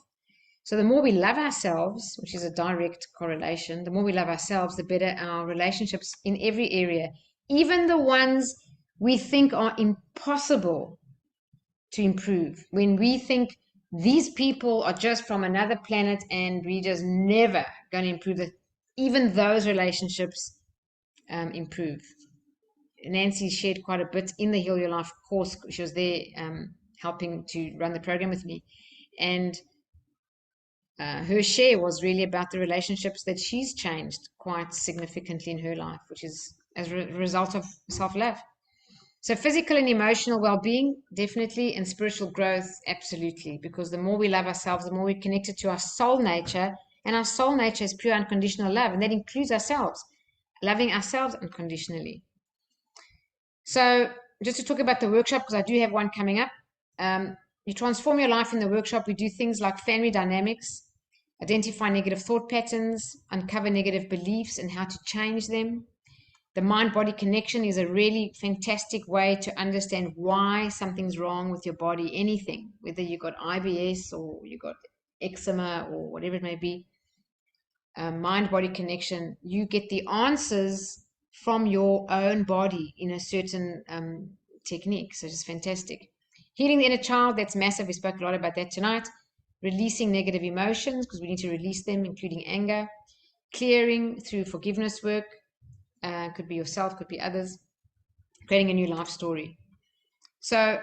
So the more we love ourselves, which is a direct correlation, the more we love ourselves, the better our relationships in every area, even the ones we think are impossible to improve. When we think these people are just from another planet and we just never going to improve it, even those relationships improve. Nancy shared quite a bit in the Heal Your Life course. She was there helping to run the program with me. And her share was really about the relationships that she's changed quite significantly in her life, which is as a result of self-love. So physical and emotional well-being, definitely, and spiritual growth, absolutely, because the more we love ourselves, the more we're connected to our soul nature, and our soul nature is pure unconditional love, and that includes ourselves, loving ourselves unconditionally. So just to talk about the workshop, because I do have one coming up, you transform your life in the workshop. We do things like family dynamics, identify negative thought patterns, uncover negative beliefs and how to change them. The mind-body connection is a really fantastic way to understand why something's wrong with your body, anything, whether you got IBS or you got eczema or whatever it may be, mind-body connection, you get the answers from your own body in a certain technique. So it's fantastic. Healing the inner child, that's massive. We spoke a lot about that tonight. Releasing negative emotions, because we need to release them, including anger. Clearing through forgiveness work, could be yourself, could be others. Creating a new life story. So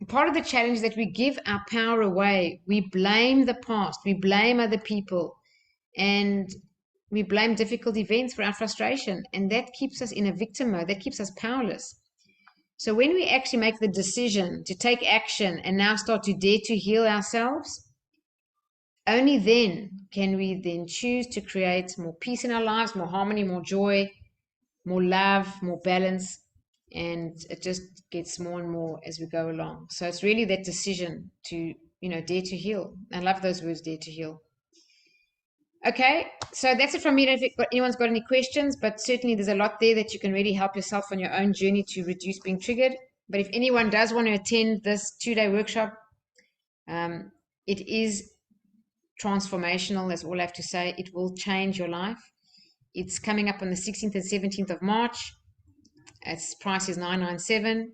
part of the challenge is that we give our power away. We blame the past, we blame other people, and we blame difficult events for our frustration. And that keeps us in a victim mode, that keeps us powerless. So when we actually make the decision to take action and now start to dare to heal ourselves, only then can we then choose to create more peace in our lives, more harmony, more joy, more love, more balance. And it just gets more and more as we go along. So it's really that decision to, dare to heal. I love those words, dare to heal. Okay, so that's it from me. I don't know if anyone's got any questions, but certainly there's a lot there that you can really help yourself on your own journey to reduce being triggered. But if anyone does want to attend this 2-day workshop, it is transformational, that's all I have to say. It will change your life. It's coming up on the 16th and 17th of March. Its price is $997.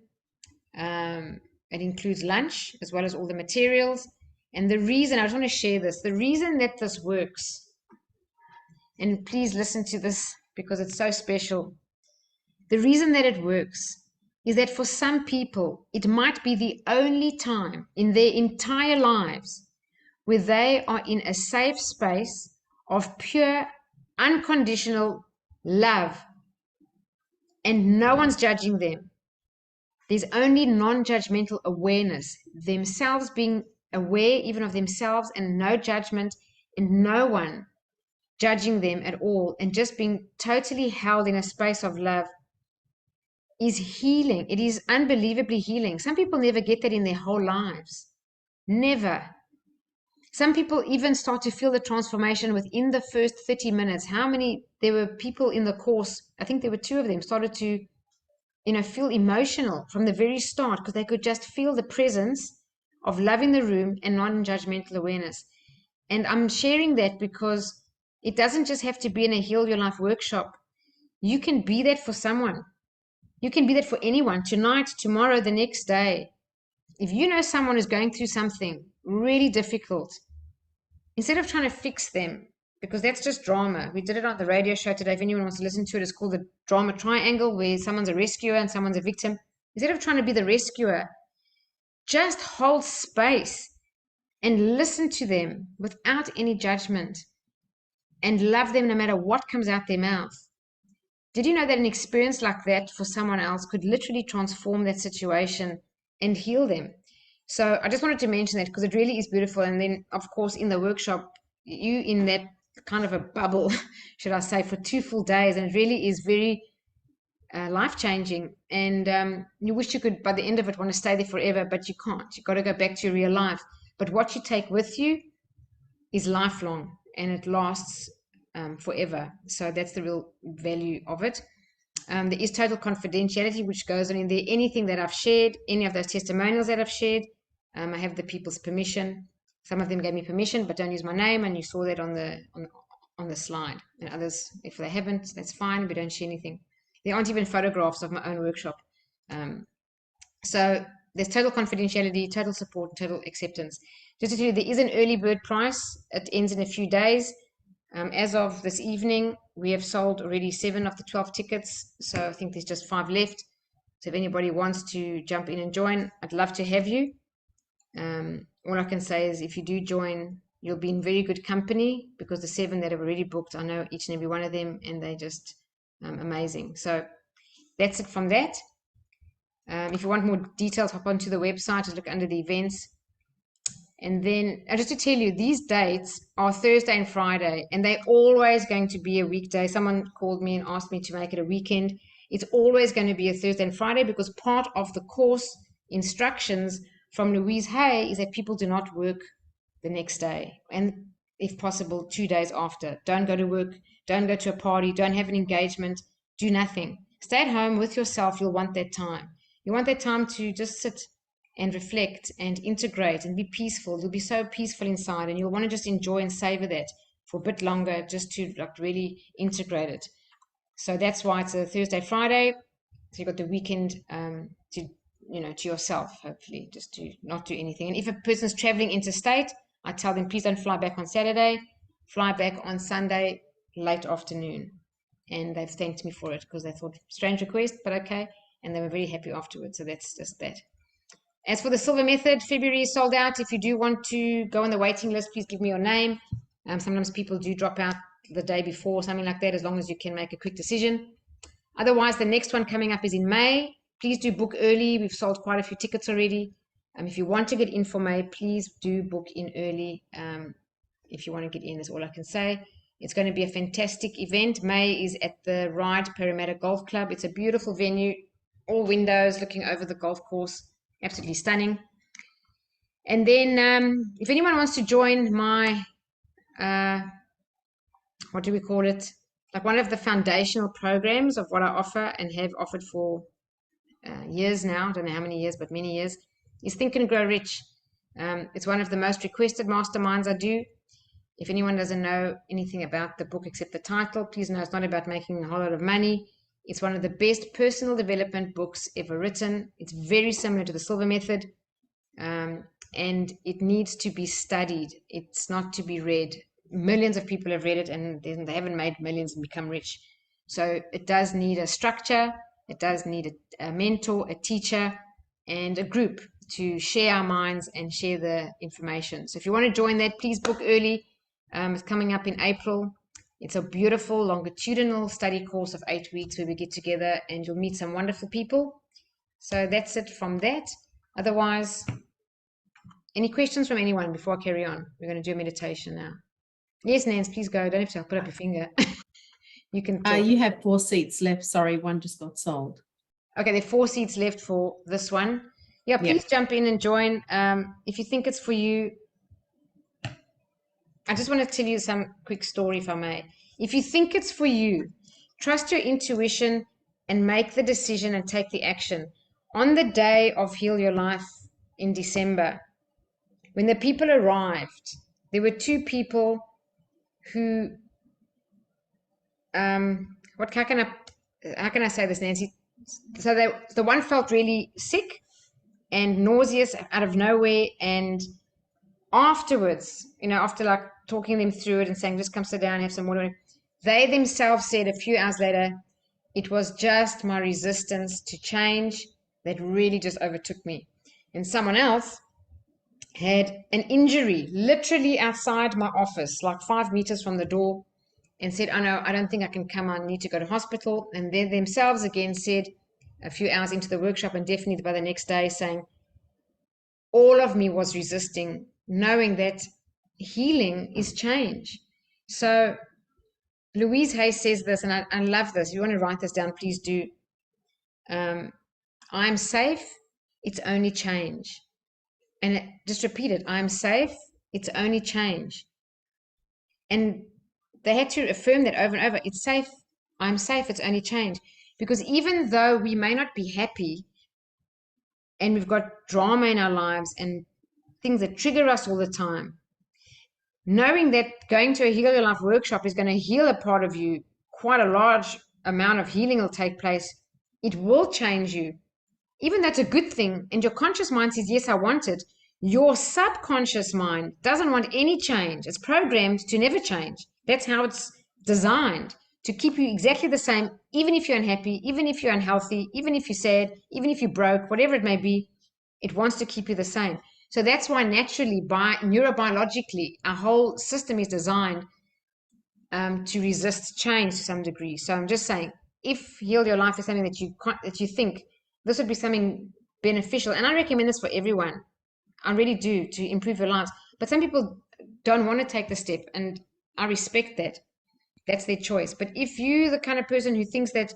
It includes lunch as well as all the materials. And the reason, I just want to share this, the reason that this works, and please listen to this because it's so special. The reason that it works is that for some people, it might be the only time in their entire lives where they are in a safe space of pure, unconditional love, and no one's judging them. There's only non-judgmental awareness, themselves being aware even of themselves, and no judgment, and no one judging them at all, and just being totally held in a space of love is healing. It is unbelievably healing. Some people never get that in their whole lives. Never. Some people even start to feel the transformation within the first 30 minutes. There were people in the course, I think there were 2 of them, started to, feel emotional from the very start because they could just feel the presence of love in the room and non-judgmental awareness. And I'm sharing that because it doesn't just have to be in a Heal Your Life workshop. You can be that for someone. You can be that for anyone, tonight, tomorrow, the next day. If you know someone is going through something really difficult, instead of trying to fix them, because that's just drama. We did it on the radio show today. If anyone wants to listen to it, it's called the drama triangle, where someone's a rescuer and someone's a victim. Instead of trying to be the rescuer, just hold space and listen to them without any judgment and love them no matter what comes out their mouth. Did you know that an experience like that for someone else could literally transform that situation and heal them? So I just wanted to mention that because it really is beautiful. And then, of course, in the workshop, you in that kind of a bubble, should I say, for 2 full days. And it really is very life-changing. And you wish you could, by the end of it, want to stay there forever, but you can't. You've got to go back to your real life. But what you take with you is lifelong, and it lasts forever. So that's the real value of it. There is total confidentiality which goes on in there. Anything that I've shared, any of those testimonials that I've shared, I have the people's permission. Some of them gave me permission, but don't use my name, and you saw that on the slide. And others, if they haven't, that's fine. We don't share anything. There aren't even photographs of my own workshop. So there's total confidentiality, total support, total acceptance. Just to tell you, there is an early bird price. It ends in a few days. As of this evening, we have sold already 7 of the 12 tickets. So I think there's just 5 left. So if anybody wants to jump in and join, I'd love to have you. All I can say is if you do join, you'll be in very good company, because the 7 that have already booked, I know each and every one of them, and they're just amazing. So that's it from that. If you want more details, hop onto the website, just look under the events. And then just to tell you, these dates are Thursday and Friday, and they're always going to be a weekday. Someone called me and asked me to make it a weekend. It's always going to be a Thursday and Friday, because part of the course instructions from Louise Hay is that people do not work the next day, and if possible 2 days after. Don't go to work, don't go to a party, don't have an engagement, do nothing. Stay at home with yourself. You'll want that time. You want that time to just sit and reflect and integrate and be peaceful. You'll be so peaceful inside, and you'll want to just enjoy and savor that for a bit longer, just to like really integrate it. So that's why it's a Thursday, Friday. So you've got the weekend to, to yourself, hopefully, just to not do anything. And if a person's traveling interstate, I tell them, please don't fly back on Saturday, fly back on Sunday, late afternoon. And they've thanked me for it because they thought, strange request, but okay. And they were very happy afterwards. So that's just that. As for the Silver Method, February is sold out. If you do want to go on the waiting list, please give me your name. Sometimes people do drop out the day before, something like that, as long as you can make a quick decision. Otherwise, the next one coming up is in May. Please do book early. We've sold quite a few tickets already. If you want to get in for May, please do book in early. If you want to get in, is all I can say. It's going to be a fantastic event. May is at the Ride Parramatta Golf Club. It's a beautiful venue, all windows looking over the golf course. Absolutely stunning. And then if anyone wants to join my, what do we call it? Like one of the foundational programs of what I offer and have offered for years now, I don't know how many years, but many years, is Think and Grow Rich. It's one of the most requested masterminds I do. If anyone doesn't know anything about the book except the title, please know it's not about making a whole lot of money. It's one of the best personal development books ever written. It's very similar to the Silver Method, and it needs to be studied. It's not to be read. Millions of people have read it, and they haven't made millions and become rich. So it does need a structure. It does need a mentor, a teacher, and a group to share our minds and share the information. So if you want to join that, please book early. It's coming up in April. It's a beautiful longitudinal study course of 8 weeks where we get together and you'll meet some wonderful people. So that's it from that. Otherwise, any questions from anyone before I carry on? We're going to do a meditation now. Yes, Nance, please go. Don't have to put up your finger. You can. You have 4 seats left. Sorry, one just got sold. Okay, there are 4 seats left for this one. Yeah, please jump in and join. If you think it's for you, I just want to tell you some quick story, if I may. If you think it's for you, trust your intuition and make the decision and take the action. On the day of Heal Your Life in December, when the people arrived, there were 2 people who, how can I say this, Nancy? So the one felt really sick and nauseous out of nowhere, and afterwards, after like talking them through it and saying, just come sit down, have some water, they themselves said a few hours later, it was just my resistance to change that really just overtook me. And someone else had an injury literally outside my office, like 5 meters from the door, and said, oh no, I don't think I can come, I need to go to hospital. And they themselves again said a few hours into the workshop, and definitely by the next day, saying, all of me was resisting, knowing that healing is change. So Louise Hay says this, and I love this. If you want to write this down, please do. I'm safe, it's only change. And just repeat it, I'm safe, it's only change. And they had to affirm that over and over. It's safe, I'm safe, it's only change. Because even though we may not be happy and we've got drama in our lives and things that trigger us all the time, knowing that going to a Heal Your Life workshop is going to heal a part of you, quite a large amount of healing will take place. It will change you. Even that's a good thing. And your conscious mind says, yes, I want it. Your subconscious mind doesn't want any change. It's programmed to never change. That's how it's designed, to keep you exactly the same, even if you're unhappy, even if you're unhealthy, even if you're sad, even if you're broke, whatever it may be, it wants to keep you the same. So that's why naturally, neurobiologically, our whole system is designed to resist change to some degree. So I'm just saying, if Heal Your Life is something that you think this would be something beneficial, and I recommend this for everyone, I really do, to improve your lives. But some people don't want to take the step, and I respect that. That's their choice. But if you're the kind of person who thinks that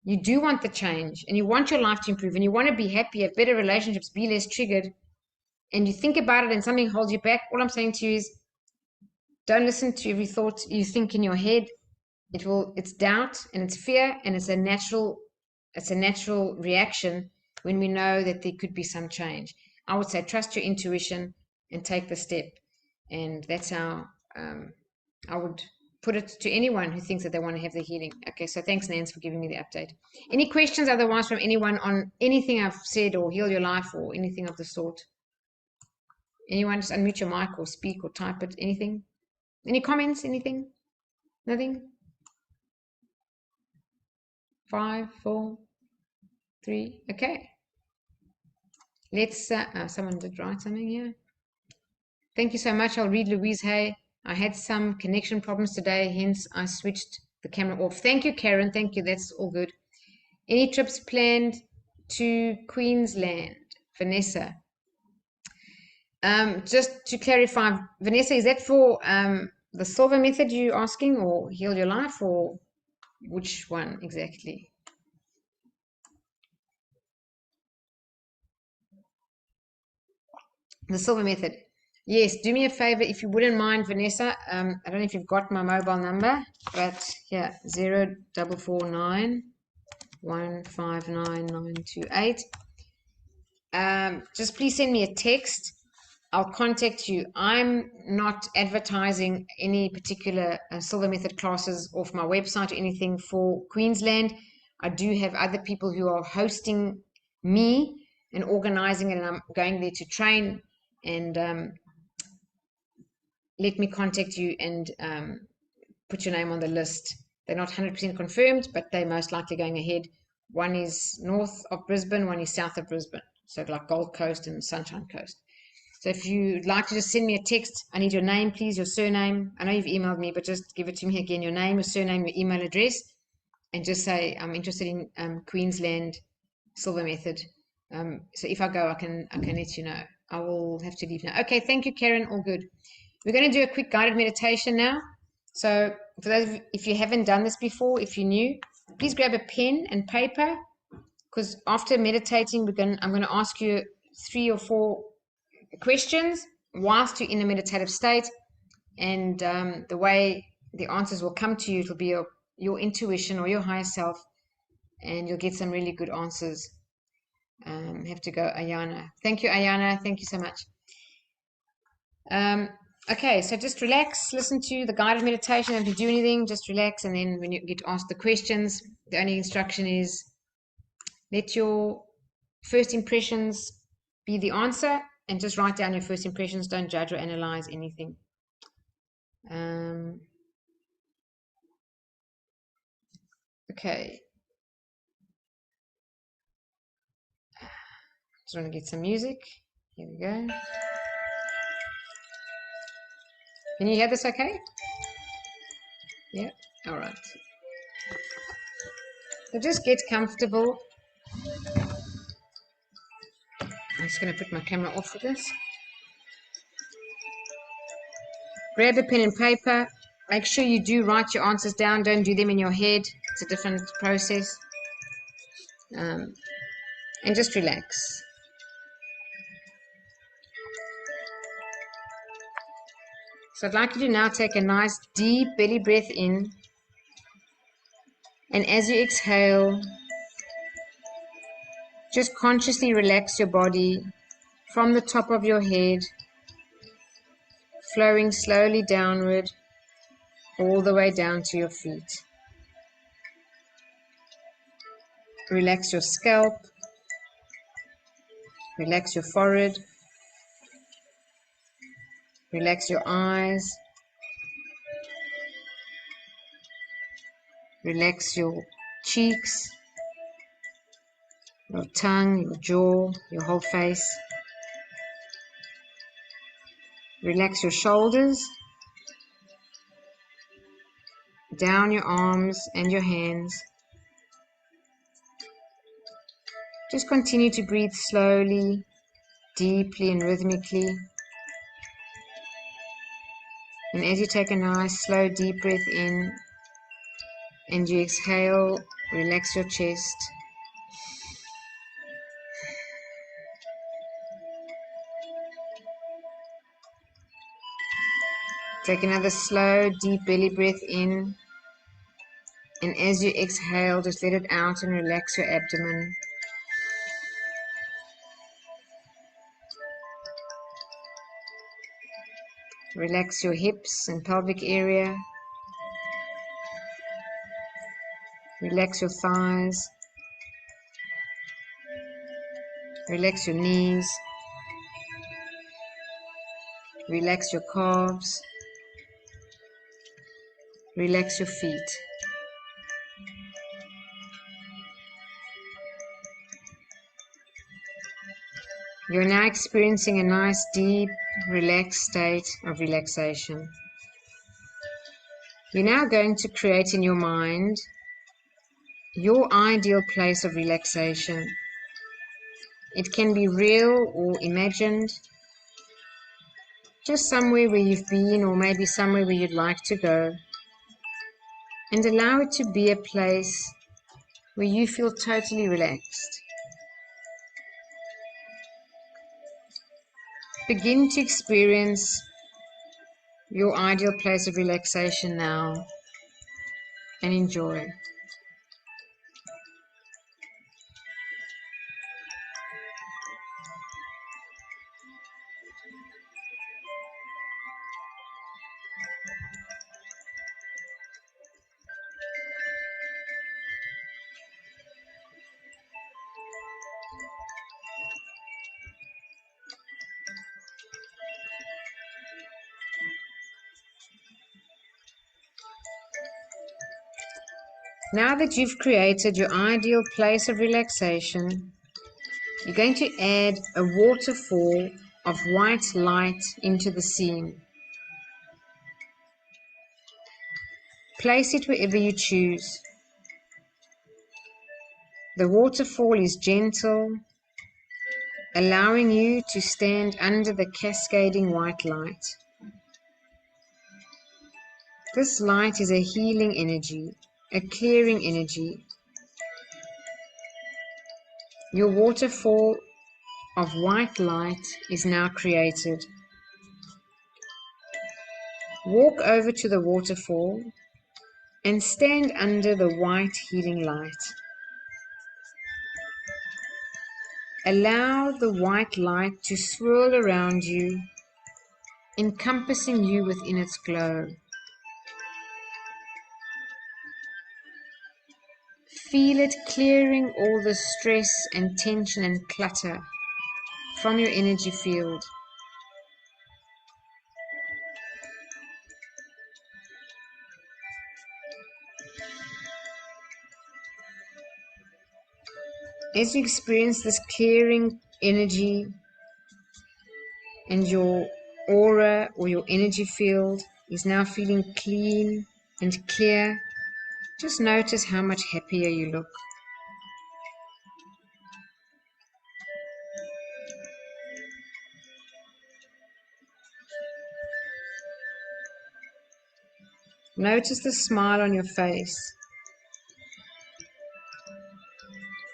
you do want the change and you want your life to improve and you want to be happy, have better relationships, be less triggered, and you think about it and something holds you back, all I'm saying to you is don't listen to every thought you think in your head. It's doubt and it's fear, and it's a natural reaction when we know that there could be some change. I would say trust your intuition and take the step. And that's how I would put it to anyone who thinks that they want to have the healing. Okay, so thanks, Nance, for giving me the update. Any questions otherwise from anyone on anything I've said or Heal Your Life or anything of the sort? Anyone, just unmute your mic or speak or type it, anything? Any comments, anything? Nothing? 5, 4, 3, okay. Let's, someone did write something here. Thank you so much. I'll read Louise Hay. I had some connection problems today, hence I switched the camera off. Thank you, Karen. Thank you. That's all good. Any trips planned to Queensland? Vanessa. Just to clarify, Vanessa, is that for the Silver Method you're asking, or Heal Your Life, or which one exactly? The Silver Method. Yes, do me a favor if you wouldn't mind, Vanessa. I don't know if you've got my mobile number, but yeah, 0449 159 928. Just please send me a text. I'll contact you. I'm not advertising any particular Silver Method classes off my website or anything for Queensland. I do have other people who are hosting me and organizing it, and I'm going there to train. And let me contact you and put your name on the list. They're not 100% confirmed, but they're most likely going ahead. One is north of Brisbane, one is south of Brisbane. So like Gold Coast and Sunshine Coast. So if you'd like to just send me a text, I need your name, please, your surname. I know you've emailed me, but just give it to me again, your name, your surname, your email address, and just say, I'm interested in Queensland Silver Method. So if I go, I can let you know. I will have to leave now. Okay, thank you, Karen. All good. We're going to do a quick guided meditation now. So for those, if you haven't done this before, if you're new, please grab a pen and paper, because after meditating, I'm going to ask you 3 or 4 questions whilst you're in a meditative state, and the way the answers will come to you, it'll be your intuition or your higher self, and you'll get some really good answers. Have to go, Ayana. Thank you, Ayana. Thank you so much. Okay, so just relax, listen to the guided meditation. Don't have to do anything, just relax, and then when you get asked the questions, the only instruction is let your first impressions be the answer, and just write down your first impressions. Don't judge or analyze anything. Okay. Just want to get some music. Here we go. Can you hear this okay? Yeah? All right. So just get comfortable. I'm just going to put my camera off for this. Grab a pen and paper. Make sure you do write your answers down. Don't do them in your head. It's a different process. And just relax. So I'd like you to now take a nice deep belly breath in. And as you exhale, just consciously relax your body from the top of your head, flowing slowly downward, all the way down to your feet. Relax your scalp, relax your forehead, relax your eyes, relax your cheeks, your tongue, your jaw, your whole face. Relax your shoulders, down your arms and your hands. Just continue to breathe slowly, deeply and rhythmically. And as you take a nice, slow, deep breath in and you exhale, relax your chest. Take another slow, deep belly breath in. And as you exhale, just let it out and relax your abdomen. Relax your hips and pelvic area. Relax your thighs. Relax your knees. Relax your calves. Relax your feet. You're now experiencing a nice, deep, relaxed state of relaxation. You're now going to create in your mind your ideal place of relaxation. It can be real or imagined, just somewhere where you've been or maybe somewhere where you'd like to go. And allow it to be a place where you feel totally relaxed. Begin to experience your ideal place of relaxation now and enjoy. Now that you've created your ideal place of relaxation, you're going to add a waterfall of white light into the scene. Place it wherever you choose. The waterfall is gentle, allowing you to stand under the cascading white light. This light is a healing energy, a clearing energy. Your waterfall of white light is now created. Walk over to the waterfall and stand under the white healing light. Allow the white light to swirl around you, encompassing you within its glow. Feel it clearing all the stress and tension and clutter from your energy field. As you experience this clearing energy and your aura or your energy field is now feeling clean and clear, just notice how much happier you look. Notice the smile on your face.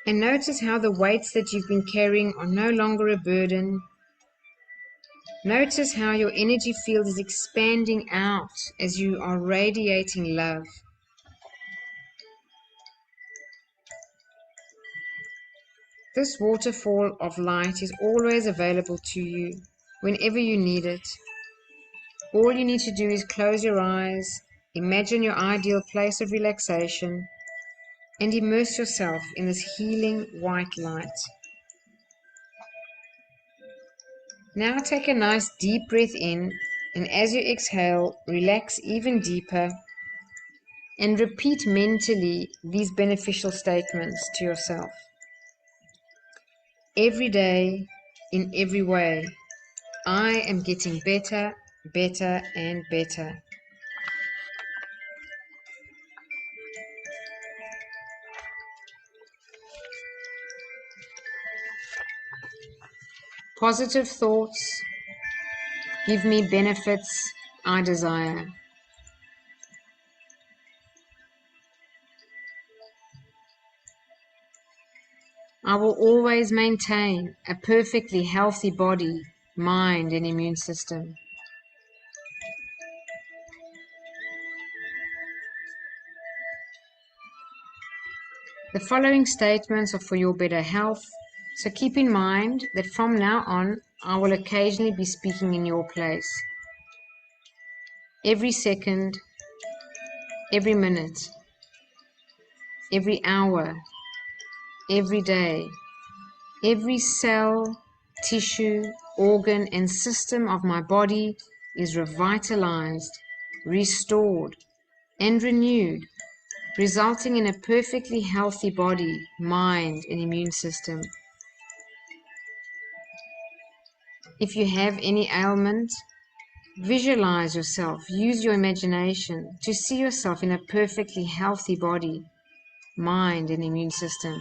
And notice how the weights that you've been carrying are no longer a burden. Notice how your energy field is expanding out as you are radiating love. This waterfall of light is always available to you whenever you need it. All you need to do is close your eyes, imagine your ideal place of relaxation, and immerse yourself in this healing white light. Now take a nice deep breath in, and as you exhale, relax even deeper and repeat mentally these beneficial statements to yourself. Every day, in every way, I am getting better, better, and better. Positive thoughts give me benefits I desire. I will always maintain a perfectly healthy body, mind, and immune system. The following statements are for your better health, so keep in mind that from now on, I will occasionally be speaking in your place. every second, every minute, every hour, every day, every cell, tissue, organ, and system of my body is revitalized, restored, and renewed, resulting in a perfectly healthy body, mind, and immune system. If you have any ailment, visualize yourself, use your imagination to see yourself in a perfectly healthy body, mind, and immune system.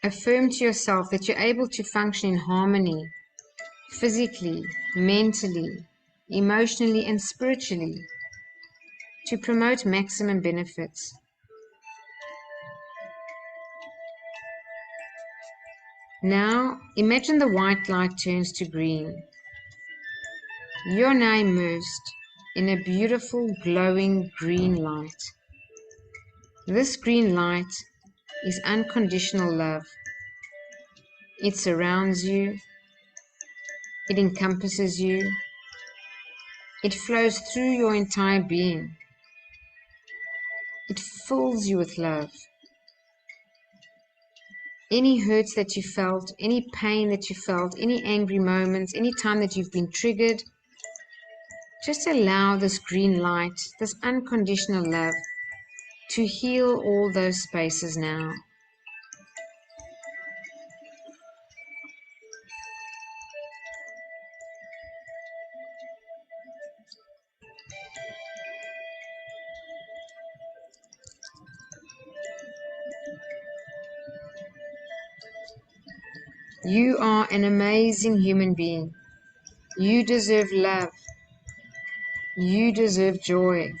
Affirm to yourself that you're able to function in harmony, physically, mentally, emotionally, and spiritually, to promote maximum benefits. Now, imagine the white light turns to green. You're now immersed in a beautiful, glowing green light. This green light is unconditional love. It surrounds you. It encompasses you. It flows through your entire being. It fills you with love. Any hurts that you felt, any pain that you felt, any angry moments, any time that you've been triggered, just allow this green light, this unconditional love, to heal all those spaces now. You are an amazing human being. You deserve love. You deserve joy.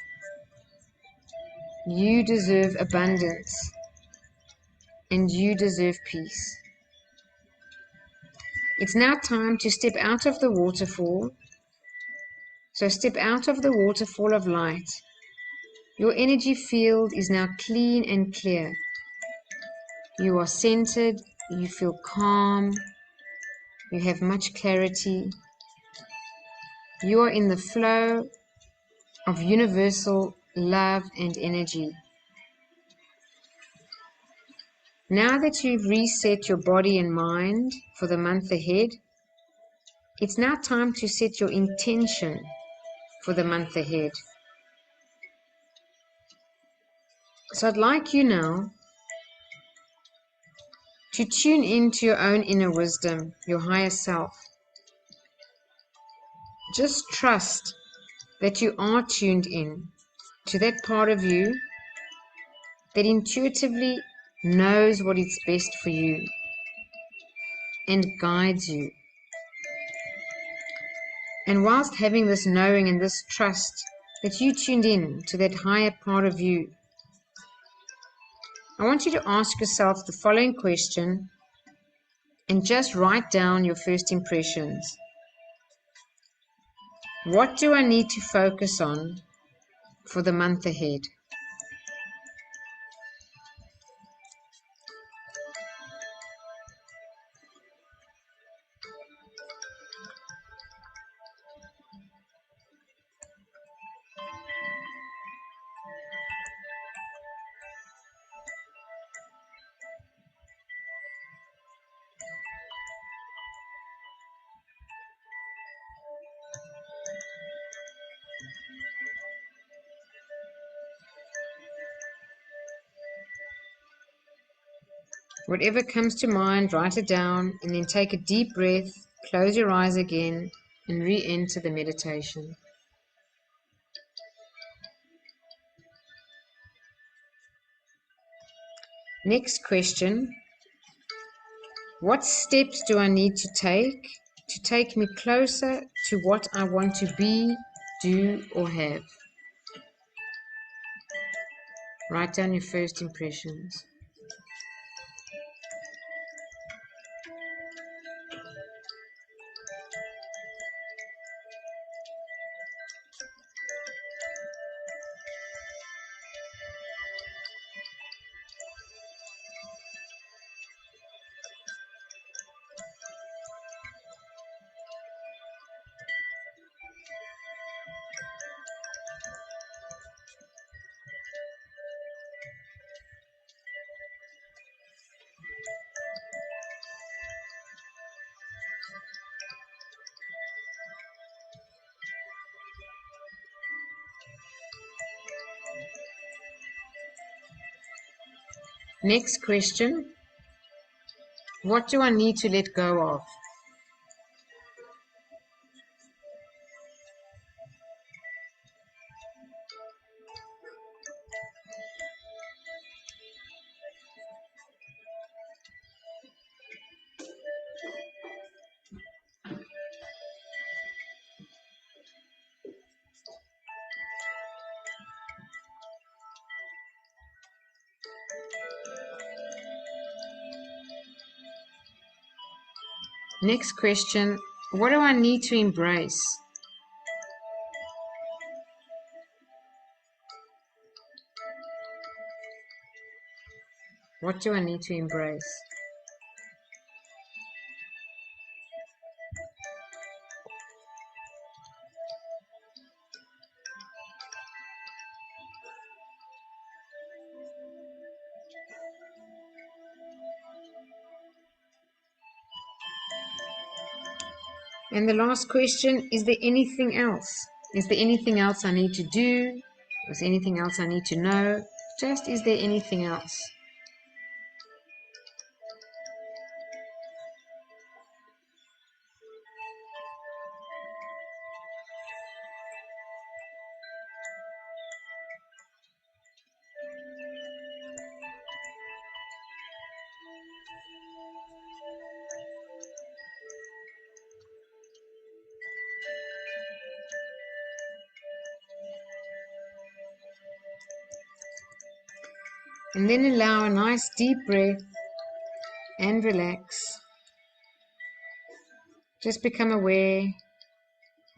You deserve abundance. And you deserve peace. It's now time to step out of the waterfall. So step out of the waterfall of light. Your energy field is now clean and clear. You are centered. You feel calm. You have much clarity. You are in the flow of universal love and energy. Now that you've reset your body and mind for the month ahead, it's now time to set your intention for the month ahead. So I'd like you now to tune into your own inner wisdom, your higher self. Just trust that you are tuned in to that part of you that intuitively knows what is best for you and guides you. And whilst having this knowing and this trust that you tuned in to that higher part of you, I want you to ask yourself the following question and just write down your first impressions. What do I need to focus on for the month ahead? Whatever comes to mind, write it down and then take a deep breath, close your eyes again and re-enter the meditation. Next question. What steps do I need to take me closer to what I want to be, do, or have? Write down your first impressions. Next question. What do I need to let go of? Next question. What do I need to embrace? What do I need to embrace? And the last question, is there anything else? Is there anything else I need to do? Is there anything else I need to know? Just, is there anything else? And then allow a nice deep breath and relax. Just become aware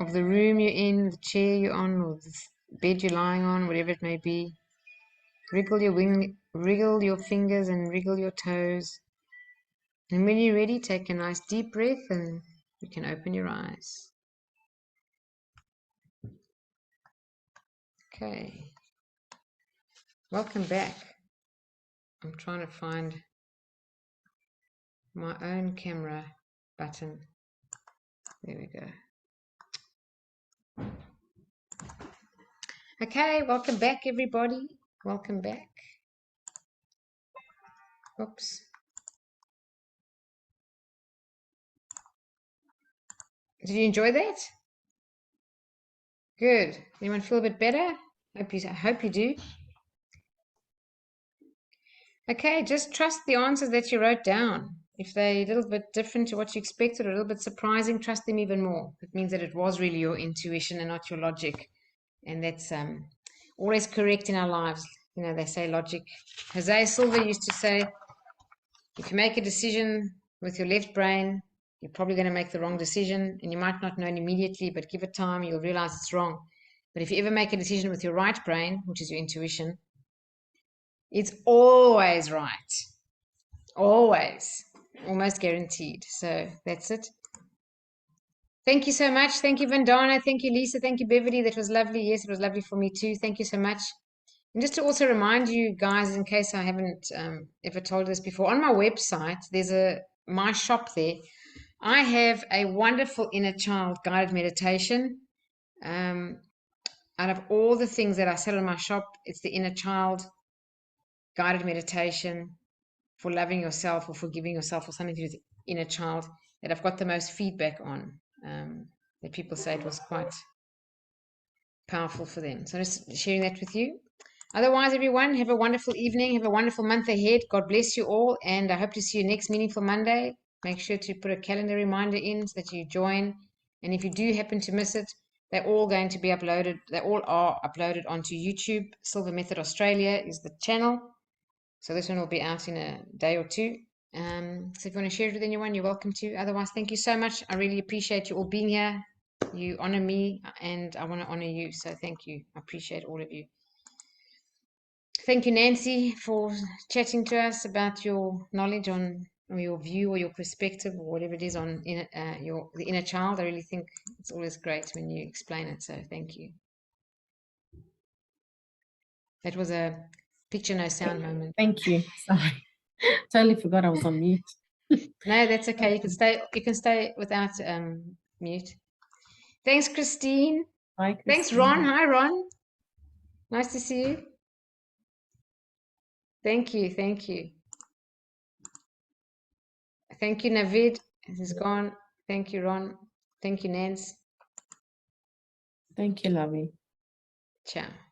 of the room you're in, the chair you're on, or the bed you're lying on, whatever it may be. Wriggle your fingers and wriggle your toes. And when you're ready, take a nice deep breath and you can open your eyes. Okay. Welcome back. I'm trying to find my own camera button. There we go. Okay, welcome back, everybody. Welcome back. Oops. Did you enjoy that? Good. Anyone feel a bit better? I hope you do. Okay, just trust the answers that you wrote down. If they're a little bit different to what you expected or a little bit surprising, trust them even more. It means that it was really your intuition and not your logic. And that's always correct in our lives. You know, they say logic. Jose Silva used to say, if you make a decision with your left brain, you're probably going to make the wrong decision, and you might not know it immediately, but give it time, you'll realize it's wrong. But if you ever make a decision with your right brain, which is your intuition, it's always right. Always. Almost guaranteed. So that's it. Thank you so much. Thank you, Vandana. Thank you, Lisa. Thank you, Beverly. That was lovely. Yes, it was lovely for me too. Thank you so much. And just to also remind you guys, in case I haven't ever told this before, on my website, there's my shop there. I have a wonderful inner child guided meditation. Out of all the things that I sell in my shop, it's the inner child guided meditation for loving yourself or forgiving yourself or something to do with the inner child that I've got the most feedback on. That people say it was quite powerful for them. So just sharing that with you. Otherwise, everyone, have a wonderful evening. Have a wonderful month ahead. God bless you all. And I hope to see you next Meaningful Monday. Make sure to put a calendar reminder in so that you join. And if you do happen to miss it, they're all going to be uploaded. They all are uploaded onto YouTube. Silver Method Australia is the channel. So this one will be out in a day or two. So if you want to share it with anyone, you're welcome to. Otherwise, thank you so much. I really appreciate you all being here. You honor me and I want to honor you. So thank you. I appreciate all of you. Thank you, Nancy, for chatting to us about your knowledge on or your view or your perspective or whatever it is on the inner child. I really think it's always great when you explain it. So thank you. That was a picture, no sound moment. Thank you. Sorry. Totally forgot I was on mute. No, that's okay. You can stay without mute. Thanks, Christine. Bye, Christine. Thanks, Ron. Hi, Ron. Nice to see you. Thank you. Thank you. Thank you, Navid. He's gone. Thank you, Ron. Thank you, Nance. Thank you, Lovey. Ciao.